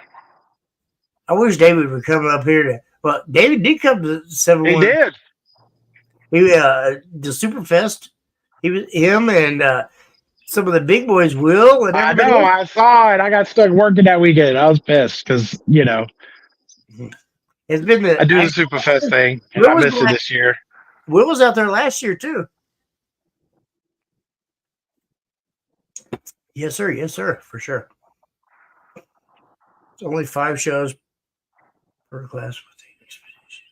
I wish David would come up here to. Well, David did come to 7-1. He did. The Superfest. He was him and some of the big boys. Will and I everybody know. else. I saw it. I got stuck working that weekend. I was pissed because It's been I do the Superfest thing, and I missed it this year. Will was out there last year too. Yes, sir. Yes, sir. For sure. It's only 5 shows per class with the expedition.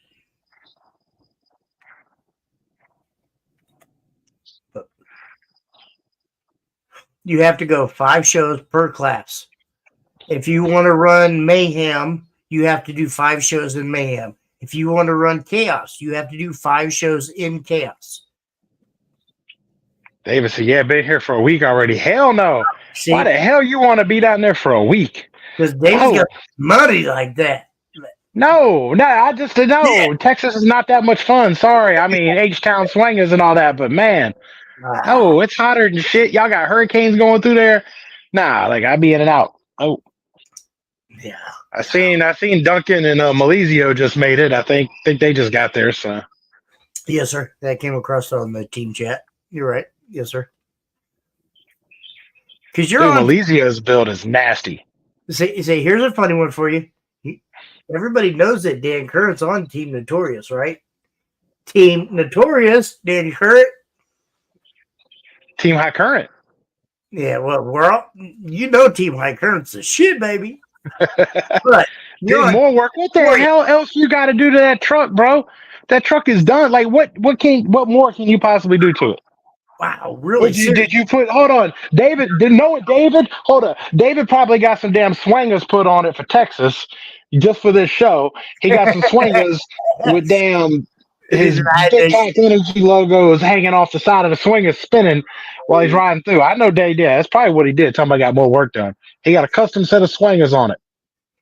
But you have to go 5 shows per class. If you want to run Mayhem, you have to do 5 shows in Mayhem. If you want to run Chaos, you have to do 5 shows in Chaos. David said, "Yeah, been here for a week already." Hell no. See, Why the hell you want to be down there for a week? because David's got money like that. No, I just know. Yeah. Texas is not that much fun. Sorry. I mean, H-Town swingers and all that, but man, no, it's hotter than shit. Y'all got hurricanes going through there. Nah, like I'd be in and out. Oh, yeah. I seen Duncan and Malizio just made it. I think they just got there. So, yes, sir. That came across on the team chat. You're right. Yes, sir. Because Malizio's build is nasty. Say, here's a funny one for you. Everybody knows that Dan Curran's on Team Notorious, right? Team Notorious, Dan Curran. Team High Current. Yeah, well, Team High Current's the shit, baby. But dude, more work. What the hell else you got to do to that truck, bro? That truck is done. Like, what more can you possibly do to it? Wow, really? Did you put? Hold on, David. David. Hold on. David probably got some damn swingers put on it for Texas, just for this show. He got some swingers with damn his Big Pack Energy logos hanging off the side of the swinger, spinning while he's riding through. I know Dave. Yeah, that's probably what he did. Somebody got more work done. He got a custom set of swingers on it.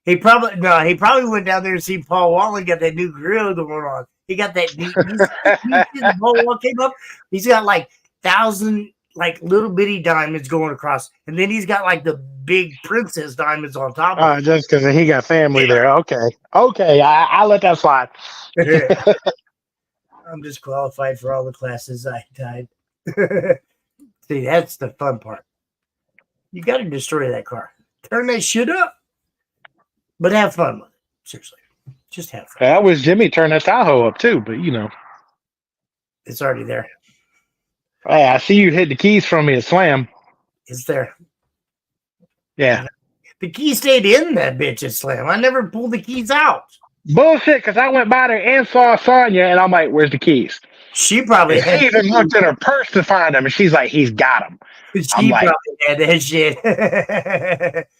He probably went down there to see Paul Wall and got that new grill going on. He got that new Paul Wall came up. He's got like 1,000 like little bitty diamonds going across, and then he's got like the big princess diamonds on top of it. Just because he got family there. Okay, I'll let that slide. I'm disqualified for all the classes I died. See, that's the fun part. You got to destroy that car. Turn that shit up. But have fun with it. Seriously. Just have fun. I wish Jimmy turned that Tahoe up too, but it's already there. Hey, I see you hit the keys from me at Slam. It's there. Yeah. The key stayed in that bitch at Slam. I never pulled the keys out. Bullshit, because I went by there and saw Sonya, and I'm like, "Where's the keys?" She probably had she even looked in her purse to find them, and she's like, "He's got them." She probably had that shit.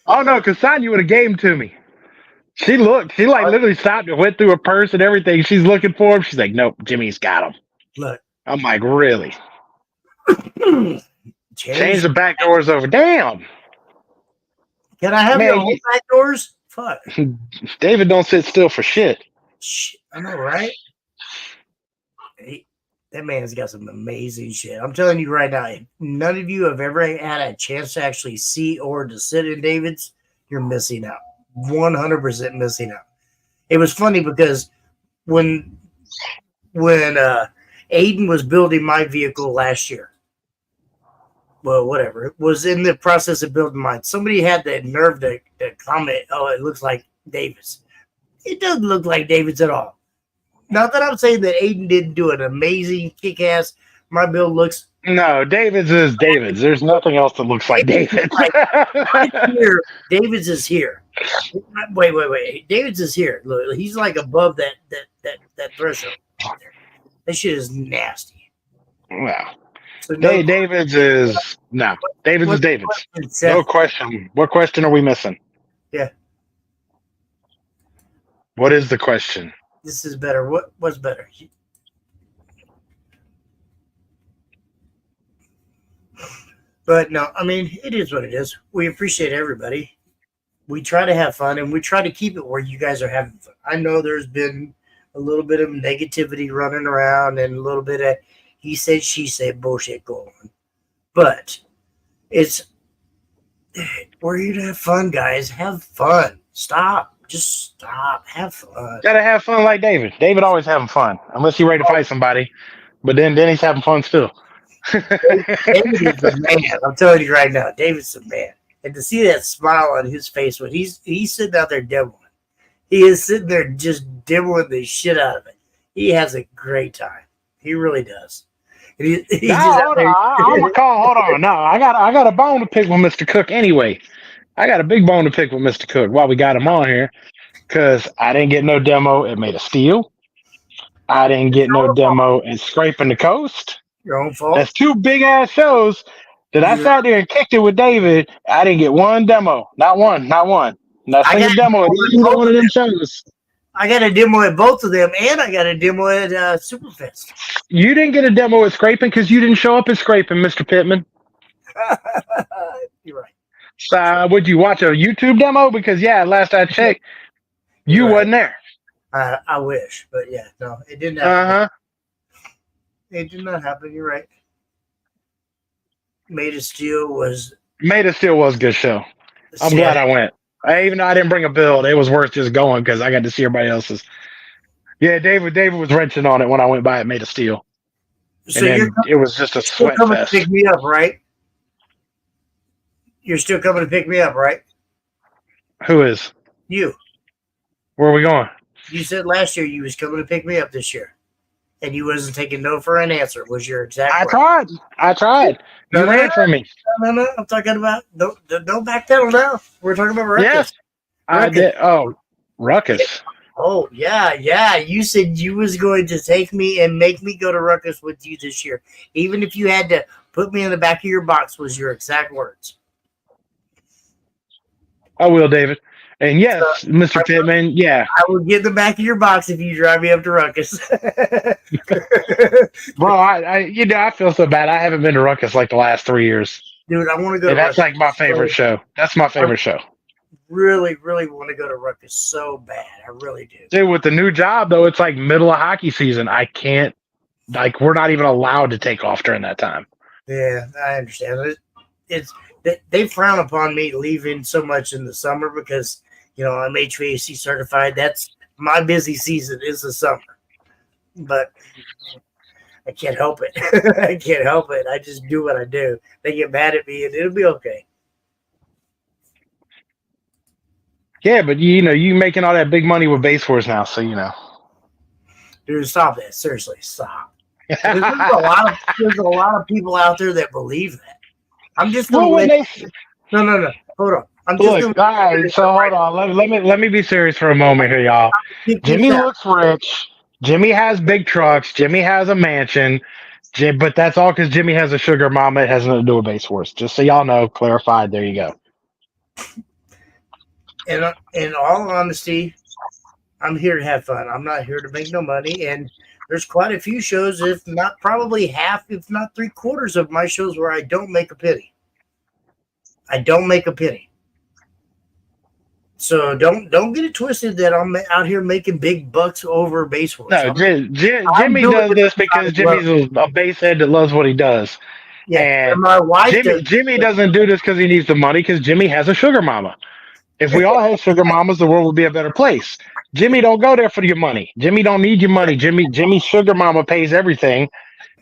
Oh no, because Sonya would have gave them to me. She looked. She literally stopped and went through her purse and everything. She's looking for him. She's like, "Nope, Jimmy's got them." Look. I'm like, "Really?" Change the back doors over. Damn. Can I have your whole back doors? Fuck. David don't sit still for shit. I know, right? That man's got some amazing shit. I'm telling you right now, if none of you have ever had a chance to actually see or to sit in David's, you're missing out. 100% missing out. It was funny because when Aiden was building my vehicle last year, well, whatever, was in the process of building mine. Somebody had the nerve to comment, "Oh, it looks like David's." It doesn't look like David's at all. Not that I'm saying that Aiden didn't do an amazing kick-ass. My build looks... No, David's is David's. There's nothing else that looks like David's. Right here, David's is here. Wait. David's is here. Look, he's like above that threshold. That shit is nasty. Wow. So David's is no. David's is David's. No question. What question are we missing? Yeah. What is the question? This is better. What's better? But no, I mean, it is what it is. We appreciate everybody. We try to have fun, and we try to keep it where you guys are having fun. I know there's been a little bit of negativity running around and a little bit of he said, she said bullshit going on. But we're here to have fun, guys. Have fun. Stop. Just stop. Have fun. Gotta have fun like David. David always having fun, unless he's ready to fight somebody. But then he's having fun still. David is the man. I'm telling you right now, David's the man. And to see that smile on his face when he's sitting out there demoing, he is sitting there just demoing the shit out of it. He has a great time. He really does. And he's just hold on. I'm gonna call. Hold on. No, I got a bone to pick with Mr. Cook anyway. I got a big bone to pick with Mr. Cook while we got him on here, because I didn't get no demo at Made of Steel. I didn't get no demo at Scraping the Coast. Your own fault. That's two big ass shows that I sat there and kicked it with David. I didn't get one demo. Not one. Not a single demo at either one of them shows. I got a demo at both of them, and I got a demo at Superfest. You didn't get a demo at Scraping because you didn't show up at Scraping, Mr. Pittman. You're right. Would you watch a YouTube demo? Because, last I checked, you wasn't there. I wish, but no, it didn't happen. It did not happen. You're right. Made of Steel was a good show. I'm glad I went. Even though I didn't bring a build, it was worth just going because I got to see everybody else's. Yeah, David was wrenching on it when I went by at Made of Steel. So it was just a sweat coming fest. to pick me up, right? You're still coming to pick me up, right? Who is? You. Where are we going? You said last year you was coming to pick me up this year. And you wasn't taking no for an answer, was your exact word. I tried. You ran from me. No. I'm talking about don't backpedal now. We're talking about Ruckus. Yes, I did. Oh, Ruckus. Oh, yeah. You said you was going to take me and make me go to Ruckus with you this year. Even if you had to put me in the back of your box was your exact words. I will, David. And yes, Mr. Pittman, I will get in the back of your box if you drive me up to Ruckus. Bro, I feel so bad. I haven't been to Ruckus like the last 3 years. Dude, I want to go to Ruckus. That's like my favorite show. That's my favorite show. Really, really want to go to Ruckus so bad. I really do. Dude, with the new job, though, it's like middle of hockey season. I can't, we're not even allowed to take off during that time. Yeah, I understand. They frown upon me leaving so much in the summer because, I'm HVAC certified. That's my busy season is the summer. But I can't help it. I can't help it. I just do what I do. They get mad at me and it'll be okay. Yeah, but you making all that big money with Base Force now, so Dude, stop that. Seriously, stop. There's a lot of people out there that believe that. I'm just going to No. Hold on. All right, so hold on. Let me be serious for a moment here, y'all. Jimmy looks rich. Jimmy has big trucks. Jimmy has a mansion. But that's all because Jimmy has a sugar mama. It has nothing to do with Base Force. Just so y'all know, clarified. There you go. And in all honesty, I'm here to have fun. I'm not here to make no money. And there's quite a few shows, if not probably half, if not 3/4 of my shows where I don't make a penny. I don't make a penny. So don't get it twisted that I'm out here making big bucks over Base Force. No, Jimmy does this because Jimmy's a basehead that loves what he does. Yeah, and my wife Jimmy doesn't do this because he needs the money, because Jimmy has a sugar mama. If we all had sugar mamas, the world would be a better place. Jimmy don't go there for your money. Jimmy don't need your money. Jimmy's sugar mama pays everything,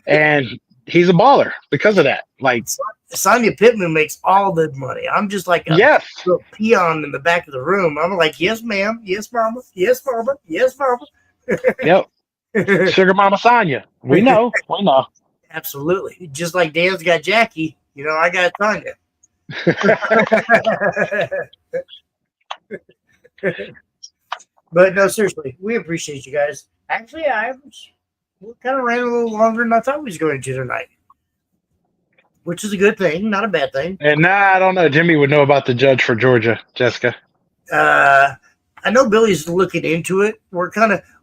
and he's a baller because of that. Like, Sonia Pittman makes all the money. I'm just like a little peon in the back of the room. I'm like, yes, ma'am. Yes, mama. Yes, mama. Yes, mama. Yep. Sugar mama Sonia. We know. Absolutely. Just like Dan's got Jackie, I got Sonia. But no, seriously, we appreciate you guys. Actually, we kind of ran a little longer than I thought we was going to tonight, which is a good thing, not a bad thing. And I don't know. Jimmy would know about the judge for Georgia, Jessica. I know Billy's looking into it.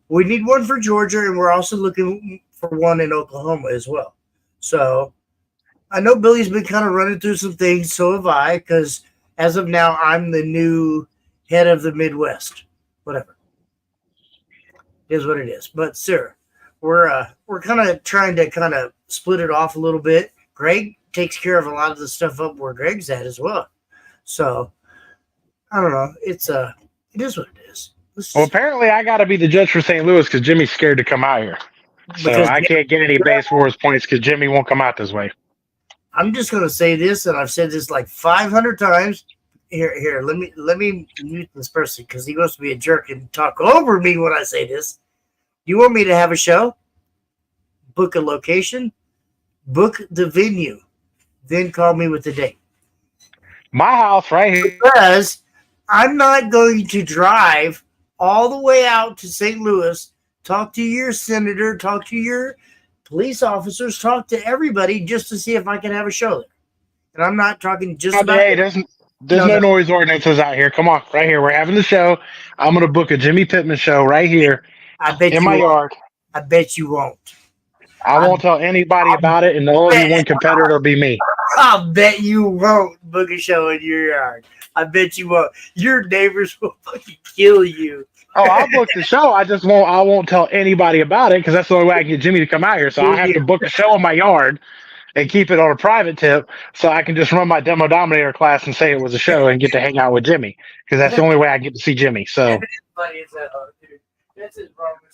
We need one for Georgia, and we're also looking for one in Oklahoma as well. So I know Billy's been kind of running through some things. So have I, because as of now, I'm the new head of the Midwest. Whatever, it is what it is. But sir, we're kind of trying to kind of split it off a little bit. Greg takes care of a lot of the stuff up where Greg's at as well. So I don't know. It is what it is. Well, apparently I got to be the judge for St. Louis because Jimmy's scared to come out here. So Because I can't get any base wars points because Jimmy won't come out this way. I'm just going to say this, and I've said this like 500 times. Here, let me mute this person because he wants to be a jerk and talk over me when I say this. You want me to have a show? Book a location, book the venue, then call me with the date. My house right here. Because I'm not going to drive all the way out to St. Louis, talk to your senator, talk to your police officers, talk to everybody just to see if I can have a show there. And I'm not talking just about. Hey, there's no noise ordinances out here. Come on, right here. We're having the show. I'm going to book a Jimmy Pittman show right here in my yard. I bet you won't. I won't tell anybody about it, and the only one competitor will be me. I'll bet you won't book a show in your yard. I bet you won't. Your neighbors will fucking kill you. Oh, I'll book the show. I won't tell anybody about it because that's the only way I can get Jimmy to come out here. So I have to book a show in my yard and keep it on a private tip so I can just run my demo dominator class and say it was a show and get to hang out with Jimmy because that's the only way I get to see Jimmy. So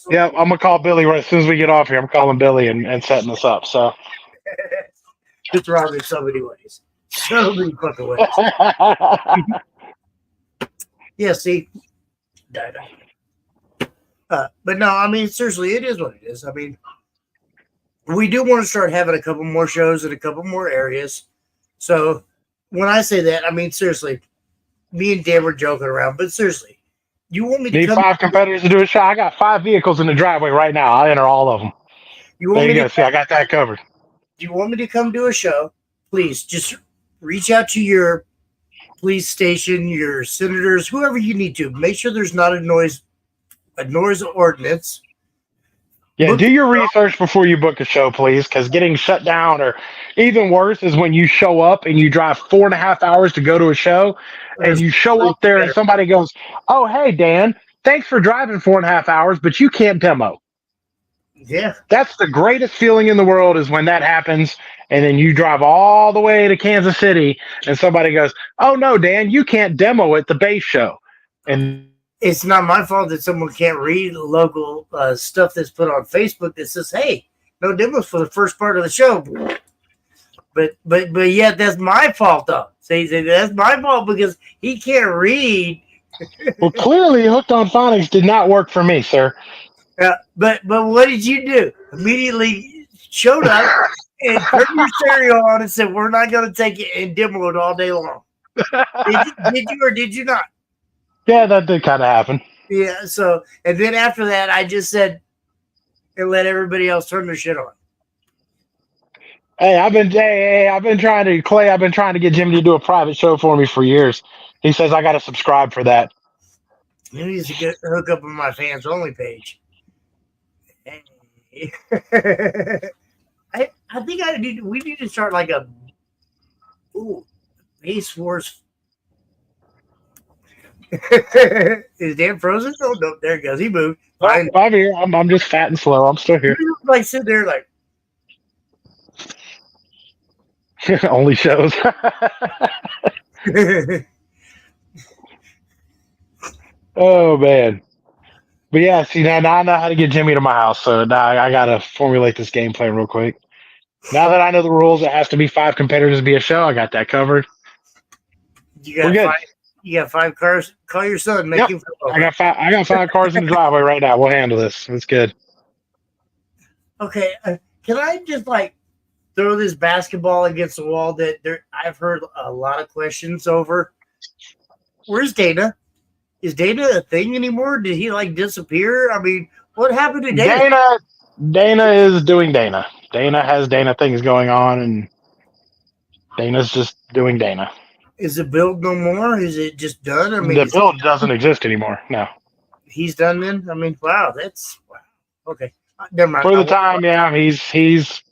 yeah, I'm gonna call Billy right as soon as we get off here. I'm calling Billy and setting this up. So it's wrong in so many ways. So many fucking ways. Yeah, see. But no, I mean, seriously, it is what it is. I mean, we do want to start having a couple more shows in a couple more areas. So when I say that, I mean, seriously, me and Dan were joking around, but seriously, you want me to need 5 competitors to do a show? I got 5 vehicles in the driveway right now. I'll enter all of them. There you go. See, I got that covered. Do you want me to come do a show? Please just reach out to your police station, your senators, whoever you need to. Make sure there's not a noise ordinance. Yeah, do your research before you book a show, please, because getting shut down, or even worse, is when you show up and you drive 4.5 hours to go to a show, and you show up there and somebody goes, "Oh, hey, Dan, thanks for driving 4.5 hours, but you can't demo." Yeah. That's the greatest feeling in the world is when that happens, and then you drive all the way to Kansas City, and somebody goes, "Oh, no, Dan, you can't demo at the base show." And it's not my fault that someone can't read local stuff that's put on Facebook that says, "Hey, no demos for the first part of the show." But yet that's my fault though. Say that's my fault because he can't read. Well, clearly, Hooked on Phonics did not work for me, sir. But what did you do? Immediately showed up and turned your stereo on and said, "We're not going to take it and demo it all day long." Did you or did you not? Yeah, that did kind of happen. Yeah, so, and then after that, I just said, and let everybody else turn their shit on. Hey, I've been trying to get Jimmy to do a private show for me for years. He says I got to subscribe for that. He needs to hook up on my fans only page. Hey. I think we need to start like a Base Wars. Is Dan frozen? Oh no, there he goes. He moved. I'm here. I'm just fat and slow. I'm still here. Like sitting there, like only shows. Oh man. But yeah, see now I know how to get Jimmy to my house, so now I gotta formulate this game plan real quick. Now that I know the rules, it has to be 5 competitors to be a show. I got that covered. We're good. You got 5 cars. Call your son. Make him feel over. I got 5 cars in the driveway right now. We'll handle this. It's good. Okay, can I just like throw this basketball against the wall that I've heard a lot of questions over? Where's Dana? Is Dana a thing anymore? Did he like disappear? I mean, what happened to Dana? Dana is doing Dana. Dana has Dana things going on, and Dana's just doing Dana. Is the build no more? Is it just done? I mean, the build doesn't exist anymore. No, he's done then. I mean, wow. Okay. Never mind. For the time, yeah, he's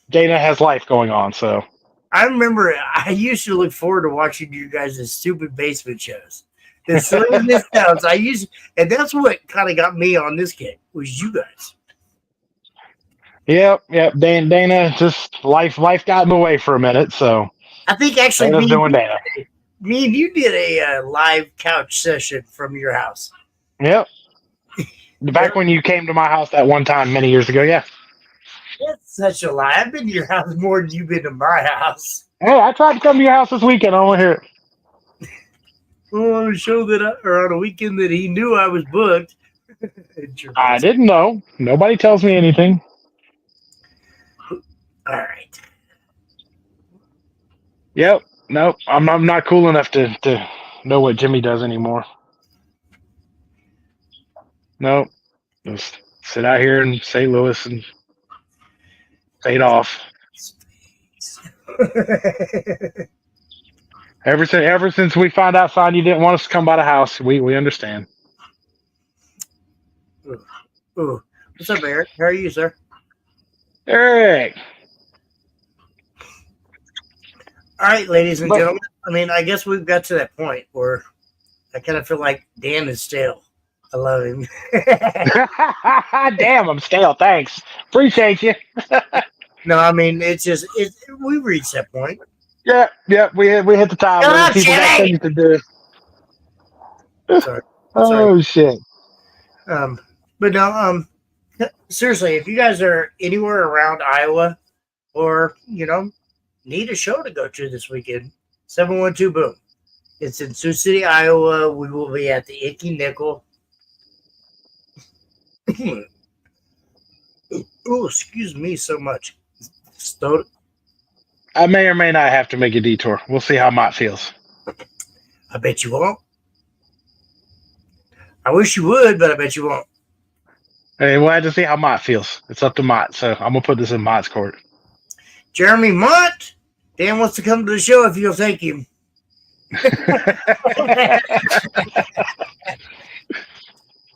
Dana has life going on, so I remember I used to look forward to watching you guys' stupid basement shows. The silliness sounds and that's what kind of got me on this kick was you guys. Yep. Dana, just life got in the way for a minute, so I think actually Dana's doing Dana. me and you did a live couch session from your house. Yep. Back when you came to my house that one time many years ago, yeah. That's such a lie. I've been to your house more than you've been to my house. Hey, I tried to come to your house this weekend. I don't want to hear it. Well, on a show or on a weekend that he knew I was booked. I didn't know. Nobody tells me anything. All right. Yep. Nope. I'm not cool enough to know what Jimmy does anymore. Nope. Just sit out here in St. Louis and fade off. Ever since we found out, son, you didn't want us to come by the house, we understand. Ooh. What's up, Eric? How are you, sir? Eric. All right, ladies and gentlemen. I mean, I guess we've got to that point where I kind of feel like Dan is stale. I love him. Damn, I'm stale. Thanks. Appreciate you. No, I mean, we've reached that point. Yeah, we hit the time when people got things to do. Sorry. Oh shit. But no, seriously, if you guys are anywhere around Iowa or, need a show to go to this weekend, 712 Boom. It's in Sioux City, Iowa. We will be at the Icky Nickel. Oh, excuse me so much. I may or may not have to make a detour. We'll see how Mott feels. I bet you won't. I wish you would, but I bet you won't. Hey, we'll have to see how Mott feels. It's up to Mott, so I'm gonna put this in Mott's court. Jeremy Mott, Dan wants to come to the show if you'll take him.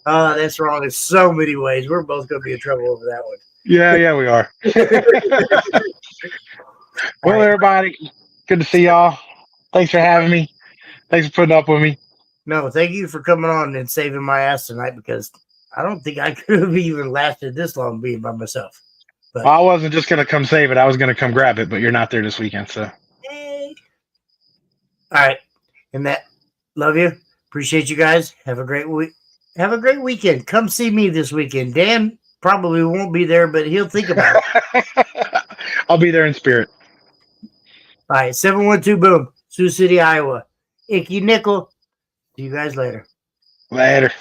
That's wrong in so many ways. We're both going to be in trouble over that one. Yeah, we are. Well, everybody, good to see y'all. Thanks for having me. Thanks for putting up with me. No, thank you for coming on and saving my ass tonight because I don't think I could have even lasted this long being by myself. But I wasn't just going to come save it. I was going to come grab it, but you're not there this weekend, so. Hey. All right. And that, love you. Appreciate you guys. Have a great week. Have a great weekend. Come see me this weekend. Dan probably won't be there, but he'll think about it. I'll be there in spirit. All right. 712 Boom. Sioux City, Iowa. Icky Nickel. See you guys later. Later.